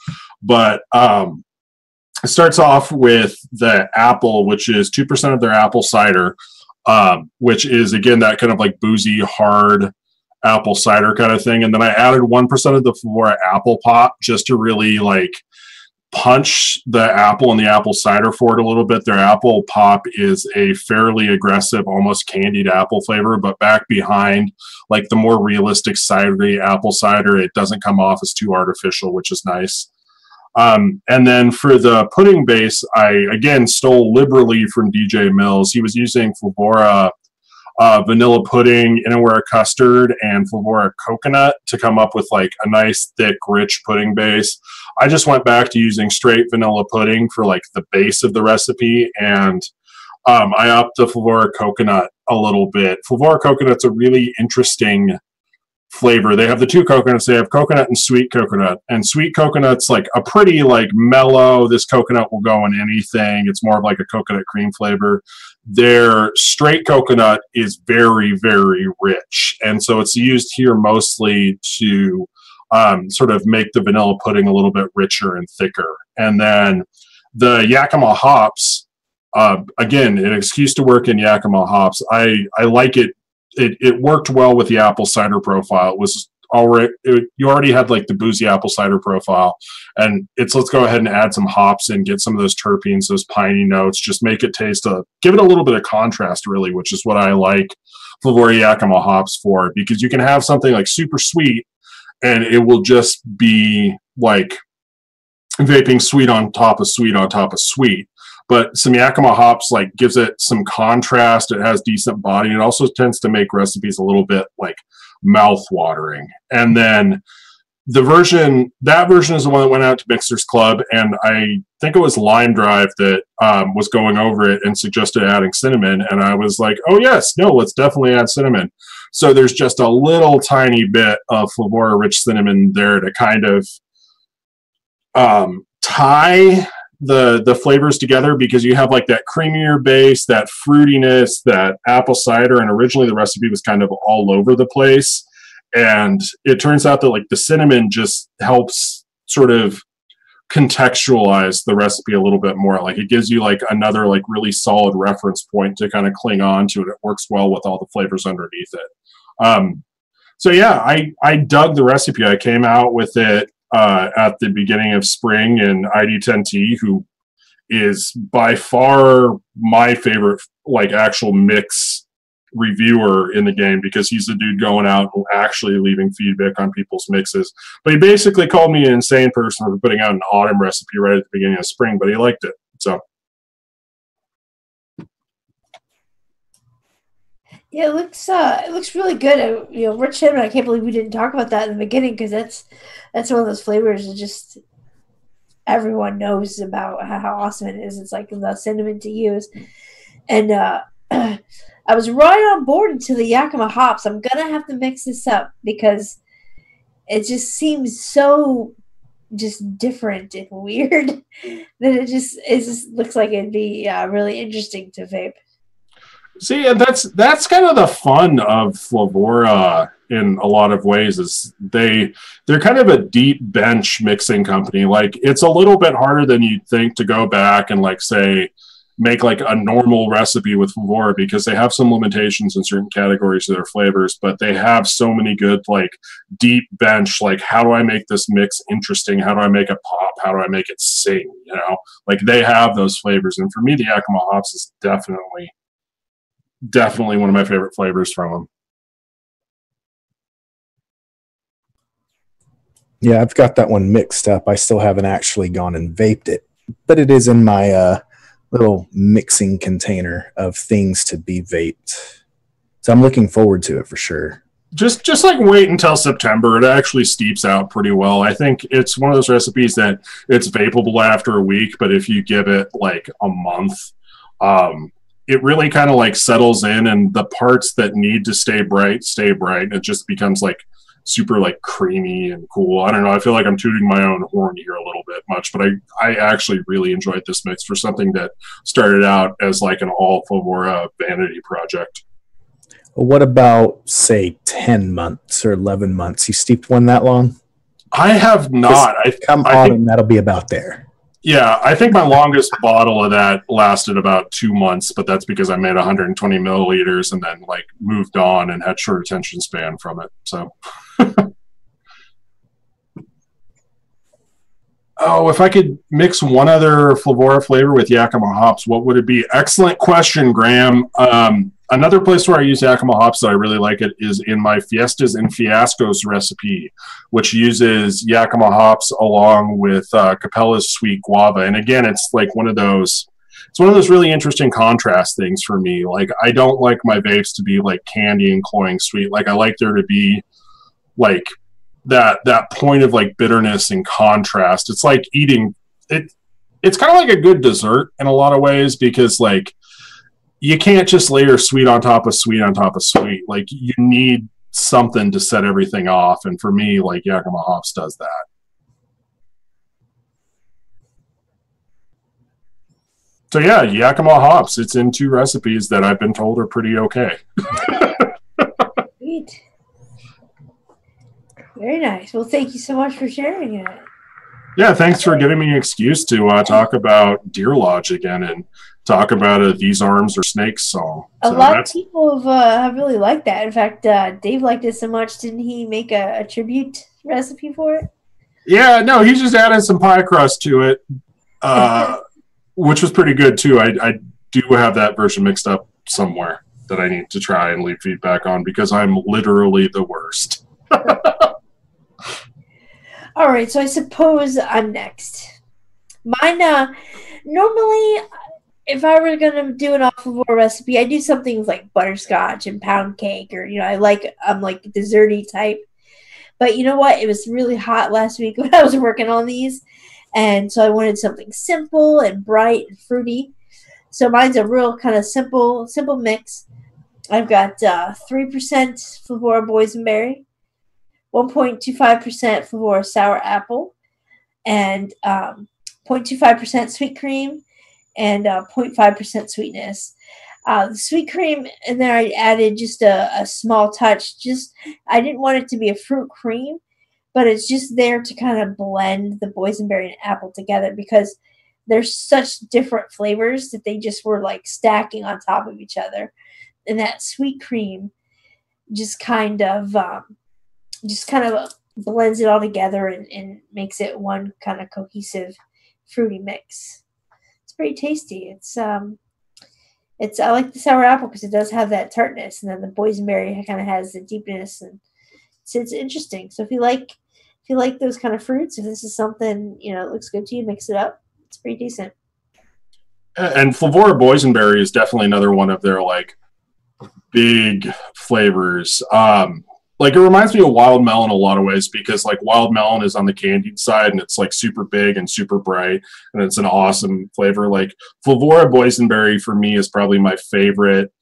But it starts off with the apple, which is 2% of their apple cider, which is, again, that kind of like boozy, hard apple cider kind of thing. And then I added 1% of the Flavorah apple pop just to really like punch the apple and the apple cider for it a little bit. Their apple pop is a fairly aggressive, almost candied apple flavor, but back behind like the more realistic cidery apple cider, it doesn't come off as too artificial, which is nice. And then for the pudding base, I again stole liberally from DJ Mills. He was using Flavorah vanilla pudding, Innoware custard, and Flavorah coconut to come up with like a nice, thick, rich pudding base. I just went back to using straight vanilla pudding for like the base of the recipe, and I upped the Flavorah coconut a little bit. Flavorah coconut's a really interesting flavor. They have the two coconuts. They have coconut and sweet coconut, and sweet coconut's like a pretty like mellow, this coconut will go in anything. It's more of like a coconut cream flavor. Their straight coconut is very, very rich, and so it's used here mostly to sort of make the vanilla pudding a little bit richer and thicker. And then the Yakima hops, again, an excuse to work in Yakima hops. I like it. It worked well with the apple cider profile. It was already, you already had like the boozy apple cider profile, and let's go ahead and add some hops and get some of those terpenes, those piney notes, just make it give it a little bit of contrast, really, which is what I like Flavorah Yakima hops for, because you can have something like super sweet and it will just be like vaping sweet on top of sweet on top of sweet. But some Yakima hops like gives it some contrast. It has decent body. It also tends to make recipes a little bit like mouth-watering. And then that version is the one that went out to Mixers Club, and I think it was Lime Drive that was going over it and suggested adding cinnamon. And I was like, oh yes, no, let's definitely add cinnamon. So there's just a little tiny bit of Flavorah rich cinnamon there to kind of tie the flavors together, because you have like that creamier base, that fruitiness, that apple cider, and originally the recipe was kind of all over the place. And it turns out that like the cinnamon just helps sort of contextualize the recipe a little bit more. Like it gives you like another like really solid reference point to kind of cling on to, and it works well with all the flavors underneath it. So yeah, I dug the recipe. I came out with it at the beginning of spring, and ID10T, who is by far my favorite like actual mix reviewer in the game, because he's the dude going out and actually leaving feedback on people's mixes. But he basically called me an insane person for putting out an autumn recipe right at the beginning of spring, but he liked it. So yeah, it looks really good. You know, rich cinnamon. I can't believe we didn't talk about that in the beginning, because that's one of those flavors that just everyone knows about how awesome it is. It's like the cinnamon to use, and I was right on board into the Yakima hops. I'm gonna have to mix this up because it just seems so just different and weird that it just looks like it'd be really interesting to vape. see, and that's kind of the fun of Flavorah in a lot of ways, is they're kind of a deep bench mixing company. Like it's a little bit harder than you'd think to go back and like say make like a normal recipe with Flavorah, because they have some limitations in certain categories of their flavors, but they have so many good like deep bench, like how do I make this mix interesting? How do I make it pop? How do I make it sing? You know, like they have those flavors. And for me, the Yakima hops is definitely one of my favorite flavors from them. Yeah, I've got that one mixed up. I still haven't actually gone and vaped it, but it is in my little mixing container of things to be vaped. So I'm looking forward to it for sure. Just like wait until September. It actually steeps out pretty well. I think it's one of those recipes that it's vapable after a week, but if you give it like a month, it really kind of like settles in, and the parts that need to stay bright. It just becomes like super like creamy and cool. I don't know. I feel like I'm tooting my own horn here a little bit much, but I actually really enjoyed this mix for something that started out as like an all Flavorah vanity project. What about say 10 months or 11 months? You steeped one that long? I have not. I think that'll be about there. Yeah, I think my longest bottle of that lasted about 2 months, but that's because I made 120 milliliters and then like moved on and had short attention span from it. So, oh, if I could mix one other Flavorah flavor with Yakima hops, what would it be? Excellent question, Graham. Another place where I use Yakima hops that I really like it is in my Fiestas and Fiascos recipe, which uses Yakima hops along with Capella's sweet guava. And again, it's like one of those really interesting contrast things for me. Like I don't like my vapes to be like candy and cloying sweet. Like I like there to be like that point of like bitterness and contrast. It's like eating it. It's kind of like a good dessert in a lot of ways, because like you can't just layer sweet on top of sweet on top of sweet. Like you need something to set everything off. And for me, like Yakima hops does that. So yeah, Yakima hops. It's in 2 recipes that I've been told are pretty okay. Sweet. Very nice. Well, thank you so much for sharing it. Yeah, thanks for giving me an excuse to talk about Deer Lodge again and talk about a These Arms Are Snakes song. A lot of people have really liked that. In fact, Dave liked it so much, didn't he make a tribute recipe for it? Yeah, no, he just added some pie crust to it, which was pretty good too. I do have that version mixed up somewhere that I need to try and leave feedback on, because I'm literally the worst. All right, so I suppose I'm next. Mine, normally, if I were going to do an off-Flavorah recipe, I do something with like butterscotch and pound cake, or, I'm like desserty type. But you know what? It was really hot last week when I was working on these, and so I wanted something simple and bright and fruity. So mine's a real kind of simple mix. I've got 3% Flavorah boysenberry, 1.25% Flavorah sour apple, and 0.25% sweet cream and 0.5% sweetness. The sweet cream, and then I added just a small touch. I didn't want it to be a fruit cream, but it's just there to kind of blend the boysenberry and apple together because there's such different flavors that they just were like stacking on top of each other. And that sweet cream just kind of blends it all together and makes it one kind of cohesive fruity mix. It's pretty tasty. I like the sour apple because it does have that tartness, and then the boysenberry kind of has the deepness, and it's interesting. So if you like those kind of fruits, if this is something it looks good to you, mix it up. It's pretty decent. And Flavorah boysenberry is definitely another one of their like big flavors. Like it reminds me of wild melon in a lot of ways because like wild melon is on the candied side and it's like super big and super bright and it's an awesome flavor. Like Flavorah boysenberry for me is probably my favorite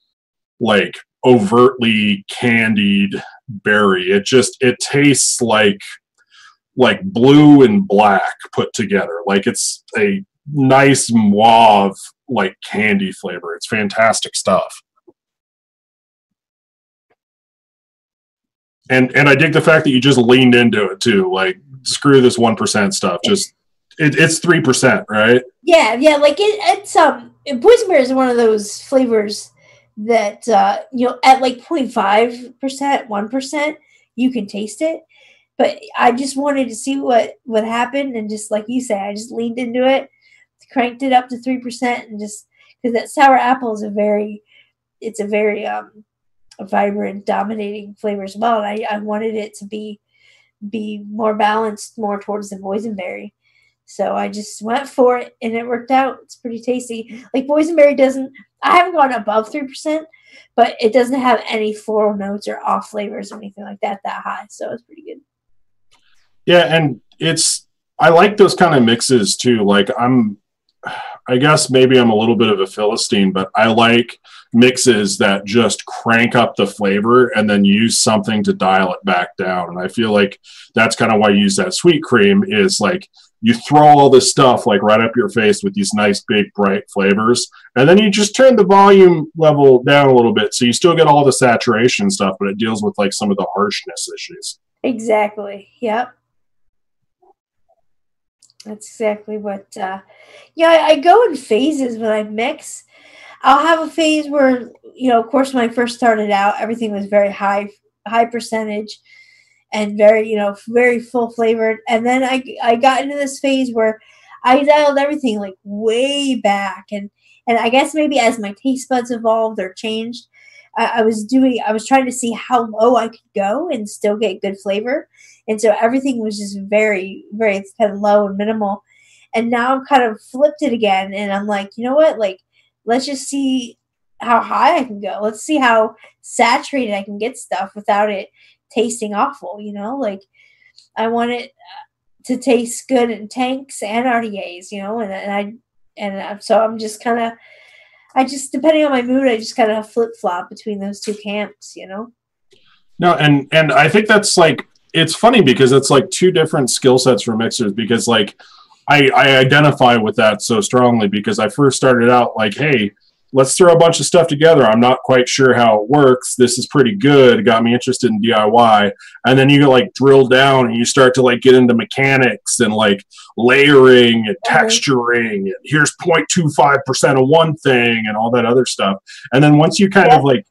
like overtly candied berry. It tastes like blue and black put together. Like it's a nice mauve like candy flavor. It's fantastic stuff. And I dig the fact that you just leaned into it too. Like, screw this 1% stuff. Just it's 3%, right? Yeah. Like it's boysenberry is one of those flavors that at like 0.5%, 1%, you can taste it. But I just wanted to see what happened, and just like you say, I just leaned into it, cranked it up to 3%, and just because that sour apple is a very vibrant, dominating flavor as well. And I wanted it to be more balanced, more towards the boysenberry. So I just went for it, and it worked out. It's pretty tasty. Like boysenberry I haven't gone above 3%, but it doesn't have any floral notes or off flavors or anything like that high. So it's pretty good. Yeah, and I like those kind of mixes too. Like I guess maybe I'm a little bit of a Philistine, but I like mixes that just crank up the flavor and then use something to dial it back down. And I feel like that's kind of why I use that sweet cream is like you throw all this stuff like right up your face with these nice big bright flavors. And then you just turn the volume level down a little bit. So you still get all the saturation stuff, but it deals with like some of the harshness issues. Exactly. Yep. That's exactly what, I go in phases when I mix. I'll have a phase where, of course, when I first started out, everything was very high percentage and very, very full flavored. And then I got into this phase where I dialed everything like way back. And I guess maybe as my taste buds evolved or changed, I was trying to see how low I could go and still get good flavor. And so everything was just very, very kind of low and minimal. And now I'm kind of flipped it again. And I'm like, you know what? Like, let's just see how high I can go. Let's see how saturated I can get stuff without it tasting awful, Like, I want it to taste good in tanks and RDAs, so I'm just kind of, depending on my mood, I just kind of flip-flop between those two camps, No, and I think that's like, it's funny because it's like two different skill sets for mixers because like I identify with that so strongly because I first started out like, hey, let's throw a bunch of stuff together. I'm not quite sure how it works. This is pretty good. It got me interested in DIY. And then you like drill down and you start to like get into mechanics and like layering and texturing. And here's 0.25% of one thing and all that other stuff. And then once you kind of like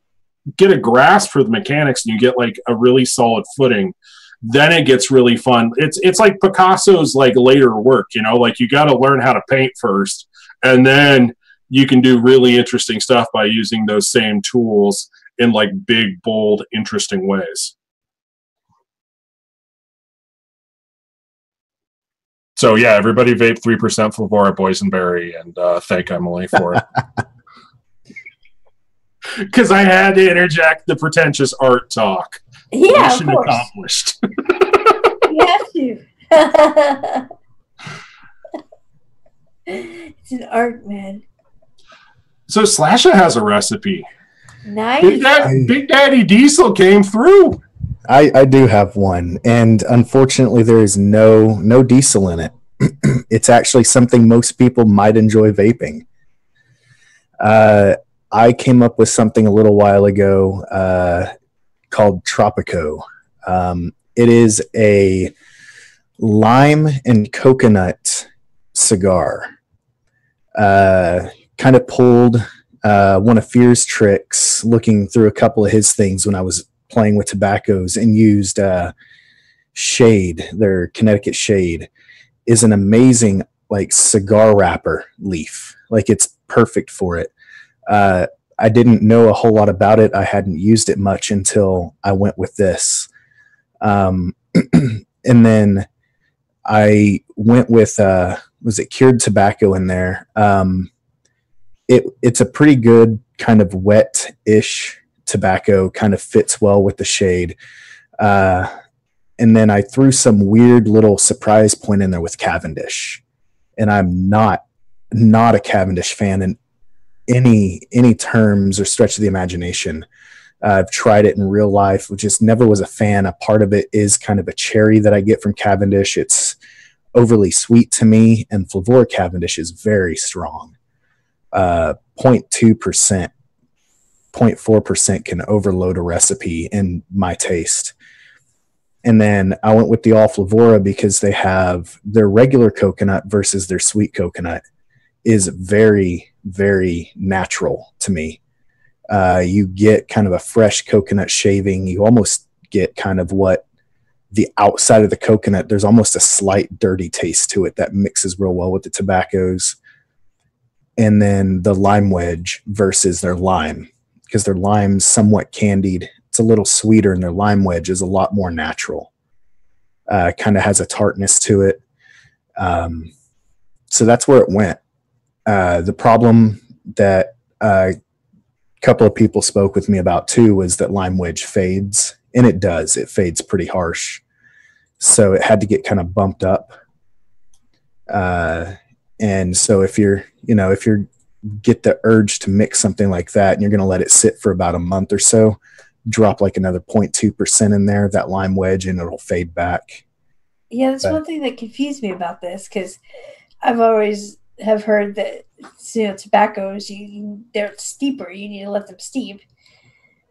get a grasp for the mechanics and you get like a really solid footing, then it gets really fun. It's like Picasso's like later work, like you got to learn how to paint first, and then you can do really interesting stuff by using those same tools in like big, bold, interesting ways. So yeah, everybody vape 3% Flavorah boysenberry and thank Emily for it. Because I had to interject the pretentious art talk. Yeah, mission of course. Accomplished. You have to. It's an art, man. So Slasha has a recipe. Nice. Big Daddy Diesel came through. I do have one, and unfortunately there is no diesel in it. It's actually something most people might enjoy vaping. I came up with something a little while ago called Tropico. It is a lime and coconut cigar. Kind of pulled one of Fear's tricks, looking through a couple of his things when I was playing with tobaccos, and used Shade. Their Connecticut Shade is an amazing like cigar wrapper leaf. Like, it's perfect for it. I didn't know a whole lot about it. I hadn't used it much until I went with this. And then I went with, was it cured tobacco in there? It's a pretty good kind of wet-ish tobacco, kind of fits well with the Shade. And then I threw some weird little surprise point in there with Cavendish. And I'm not a Cavendish fan in any terms or stretch of the imagination. I've tried it in real life, just never was a fan. A part of it is kind of a cherry that I get from Cavendish. It's overly sweet to me, and Flavorah Cavendish is very strong. 0.2%, 0.4% can overload a recipe in my taste. And then I went with the all Flavorah because they have their regular coconut versus their sweet coconut is very, very natural to me. You get kind of a fresh coconut shaving. You almost get kind of what the outside of the coconut, there's almost a slight dirty taste to it that mixes real well with the tobaccos. And then the lime wedge versus their lime, because their lime's somewhat candied. It's a little sweeter, and their lime wedge is a lot more natural. Kind of has a tartness to it. So that's where it went. The problem that a couple of people spoke with me about too was that lime wedge fades, and it does. It fades pretty harsh. So it had to get kind of bumped up. And so if you're get the urge to mix something like that and you're going to let it sit for about a month or so, drop like another 0.2% in there, that lime wedge, and it'll fade back. Yeah, that's one thing that confused me about this, because I've always have heard that tobaccos, they're steeper. You need to let them steep.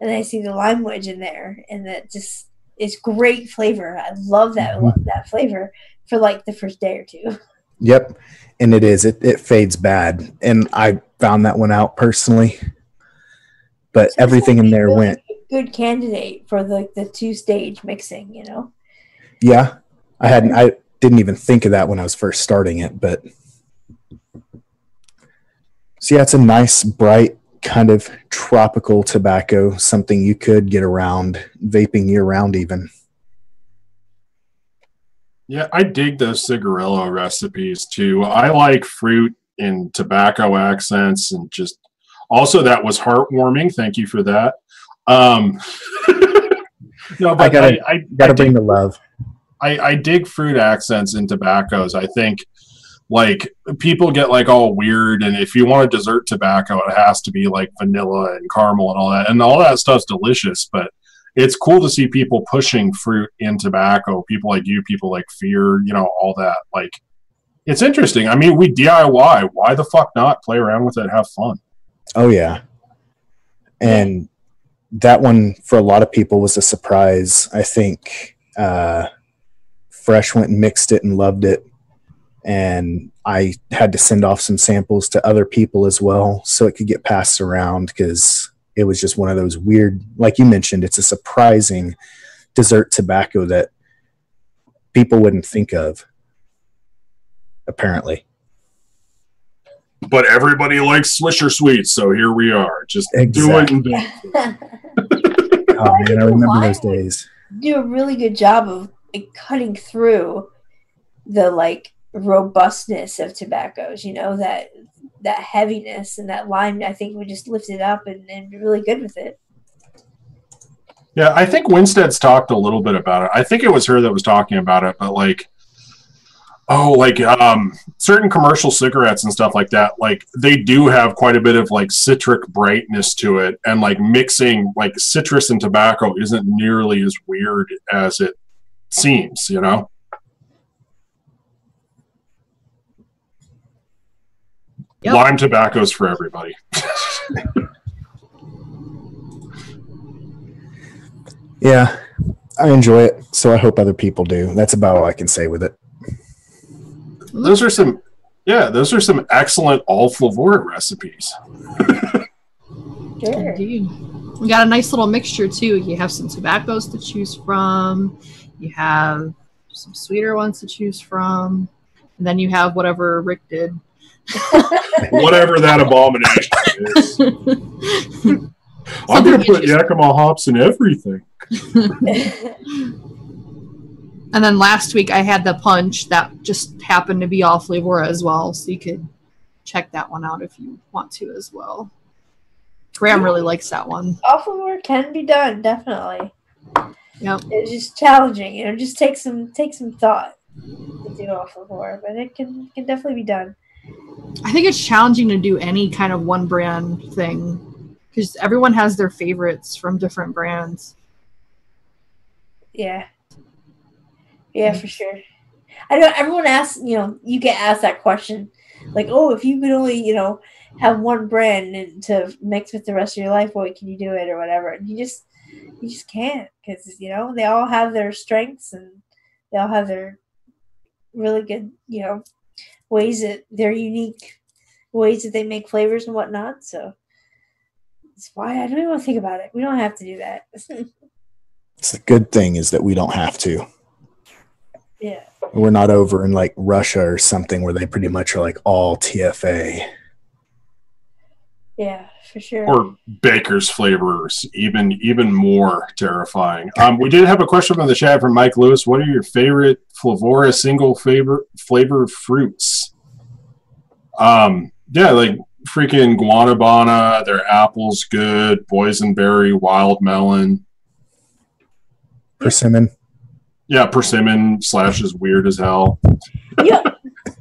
And I see the lime wedge in there, and that just is great flavor. I love that that flavor for like the first day or two. Yep, and it is. It fades bad, and I found that one out personally. But so everything in there went. Good candidate for the 2-stage mixing, Yeah, I didn't even think of that when I was first starting it, but so yeah, it's a nice, bright, kind of tropical tobacco, something you could get around vaping year-round even. Yeah, I dig those cigarillo recipes too. I like fruit in tobacco accents, and just also that was heartwarming. Thank you for that. No, but I gotta bring the love. I dig fruit accents in tobaccos. I think like people get like all weird, and if you want a dessert tobacco, it has to be like vanilla and caramel and all that stuff's delicious. But it's cool to see people pushing fruit in tobacco. People like you, people like Fear, all that. Like, it's interesting. I mean, we DIY. Why the fuck not play around with it? Have fun. Oh yeah, and that one for a lot of people was a surprise. I think Fresh went and mixed it and loved it. And I had to send off some samples to other people as well so it could get passed around, because it was just one of those weird, like you mentioned, it's a surprising dessert tobacco that people wouldn't think of, apparently. But everybody likes Swisher Sweets, so here we are. Just do it. Oh, man, I remember those days. Do a really good job of cutting through the robustness of tobaccos, that heaviness, and that lime, I think, would just lift it up and be really good with it. Yeah, I think Winstead's talked a little bit about it. I think it was her that was talking about it, but certain commercial cigarettes and stuff like that, they do have quite a bit of citric brightness to it, and mixing citrus and tobacco isn't nearly as weird as it seems, Yep. Lime tobacco's for everybody. Yeah, I enjoy it, so I hope other people do. That's about all I can say with it. Those are some excellent all Flavorah recipes. Sure. Indeed. We got a nice little mixture too. You have some tobaccos to choose from. You have some sweeter ones to choose from. And then you have whatever Rick did. Whatever that abomination is. I'm going to put Yakima hops in everything. And then last week I had the punch that just happened to be all Flavorah as well. So you could check that one out if you want to as well. Graham really likes that one. All Flavorah can be done, definitely. Yep. It's just challenging, you know. Just take some thought to do all Flavorah, but it can definitely be done. I think it's challenging to do any kind of one brand thing because everyone has their favorites from different brands. Yeah. Yeah, for sure. I know everyone asks, you know, you get asked that question, like, oh, if you could only, you know, have one brand to mix with the rest of your life, what can you do it or whatever? And you just can't, because, you know, they all have their strengths and they all have their really good, you know, ways that they're unique ways that they make flavors and whatnot. So that's why I don't even want to think about it. We don't have to do that. It's the good thing is that we don't have to. Yeah. We're not over in like Russia or something where they pretty much are like all TFA. Yeah, for sure. Or Baker's flavors, even more terrifying. We did have a question from the chat from Mike Lewis. What are your favorite Flavorah single flavor fruits? Yeah, like freaking guanabana. Their apple's good. Boysenberry, wild melon. Persimmon. Yeah, persimmon / is weird as hell. Yeah.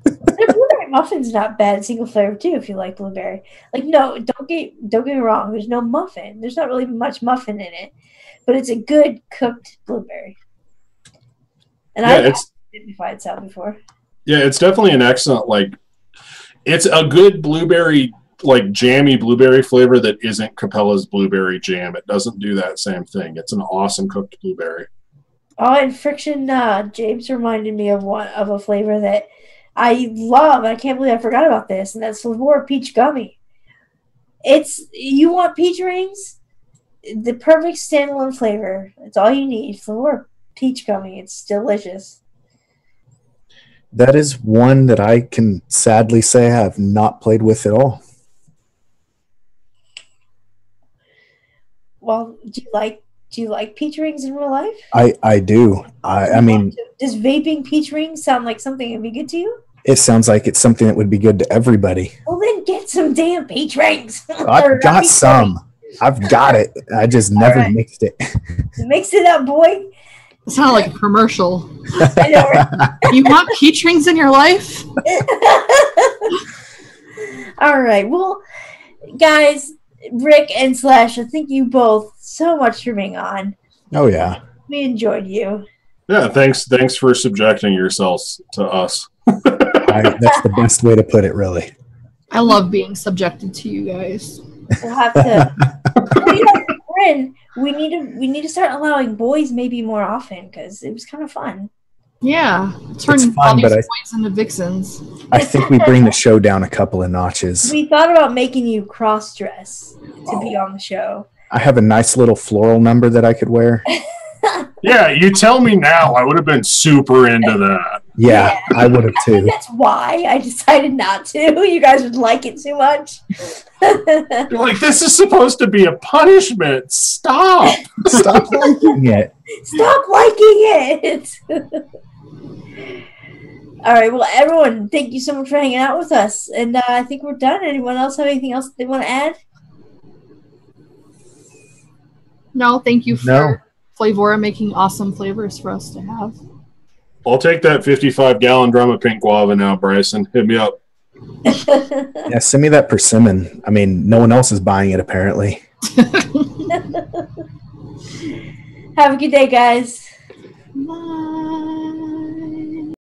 Their blueberry muffin's not bad single flavor too if you like blueberry. Like, no, don't get me wrong. There's no muffin. There's not really much muffin in it, but it's a good cooked blueberry. And I've had it by itself before. Yeah, it's definitely an excellent, like, it's a good blueberry, like jammy blueberry flavor that isn't Capella's blueberry jam. It doesn't do that same thing. It's an awesome cooked blueberry. Oh, and Friction James reminded me of a flavor that I love. I can't believe I forgot about this, and that's Flavorah Peach Gummy. You want peach rings? The perfect standalone flavor. It's all you need. Flavorah Peach Gummy. It's delicious. That is one that I can sadly say I have not played with at all. Well, do you like peach rings in real life? I do. I mean, does vaping peach rings sound like something that'd be good to you? it sounds like it's something that would be good to everybody. Well, then get some damn peach rings. I've got some. I've got it. I just never mixed it. Mix it up, boy. It sounded like a commercial. I know, right? You want peach rings in your life? All right. Well, guys, Rick and Slash, I thank you both so much for being on. Oh, yeah. We enjoyed you. Yeah, thanks for subjecting yourselves to us. That's the best way to put it, really. I love being subjected to you guys. We'll have to. We need to start allowing boys maybe more often because it was kind of fun. Yeah, turn all these boys into vixens. I think we bring the show down a couple of notches. We thought about making you cross-dress to be on the show. I have a nice little floral number that I could wear. Yeah, you tell me now. I would have been super into that. Yeah, I would have too. That's why I decided not to. You guys would like it too much. You're like, this is supposed to be a punishment. Stop. Stop liking it. Stop liking it. All right. Well, everyone, thank you so much for hanging out with us. And I think we're done. Anyone else have anything else they want to add? No, thank you for Flavorah making awesome flavors for us to have. I'll take that 55-gallon drum of pink guava now, Bryson. Hit me up. Yeah, send me that persimmon. I mean, no one else is buying it, apparently. Have a good day, guys. Bye.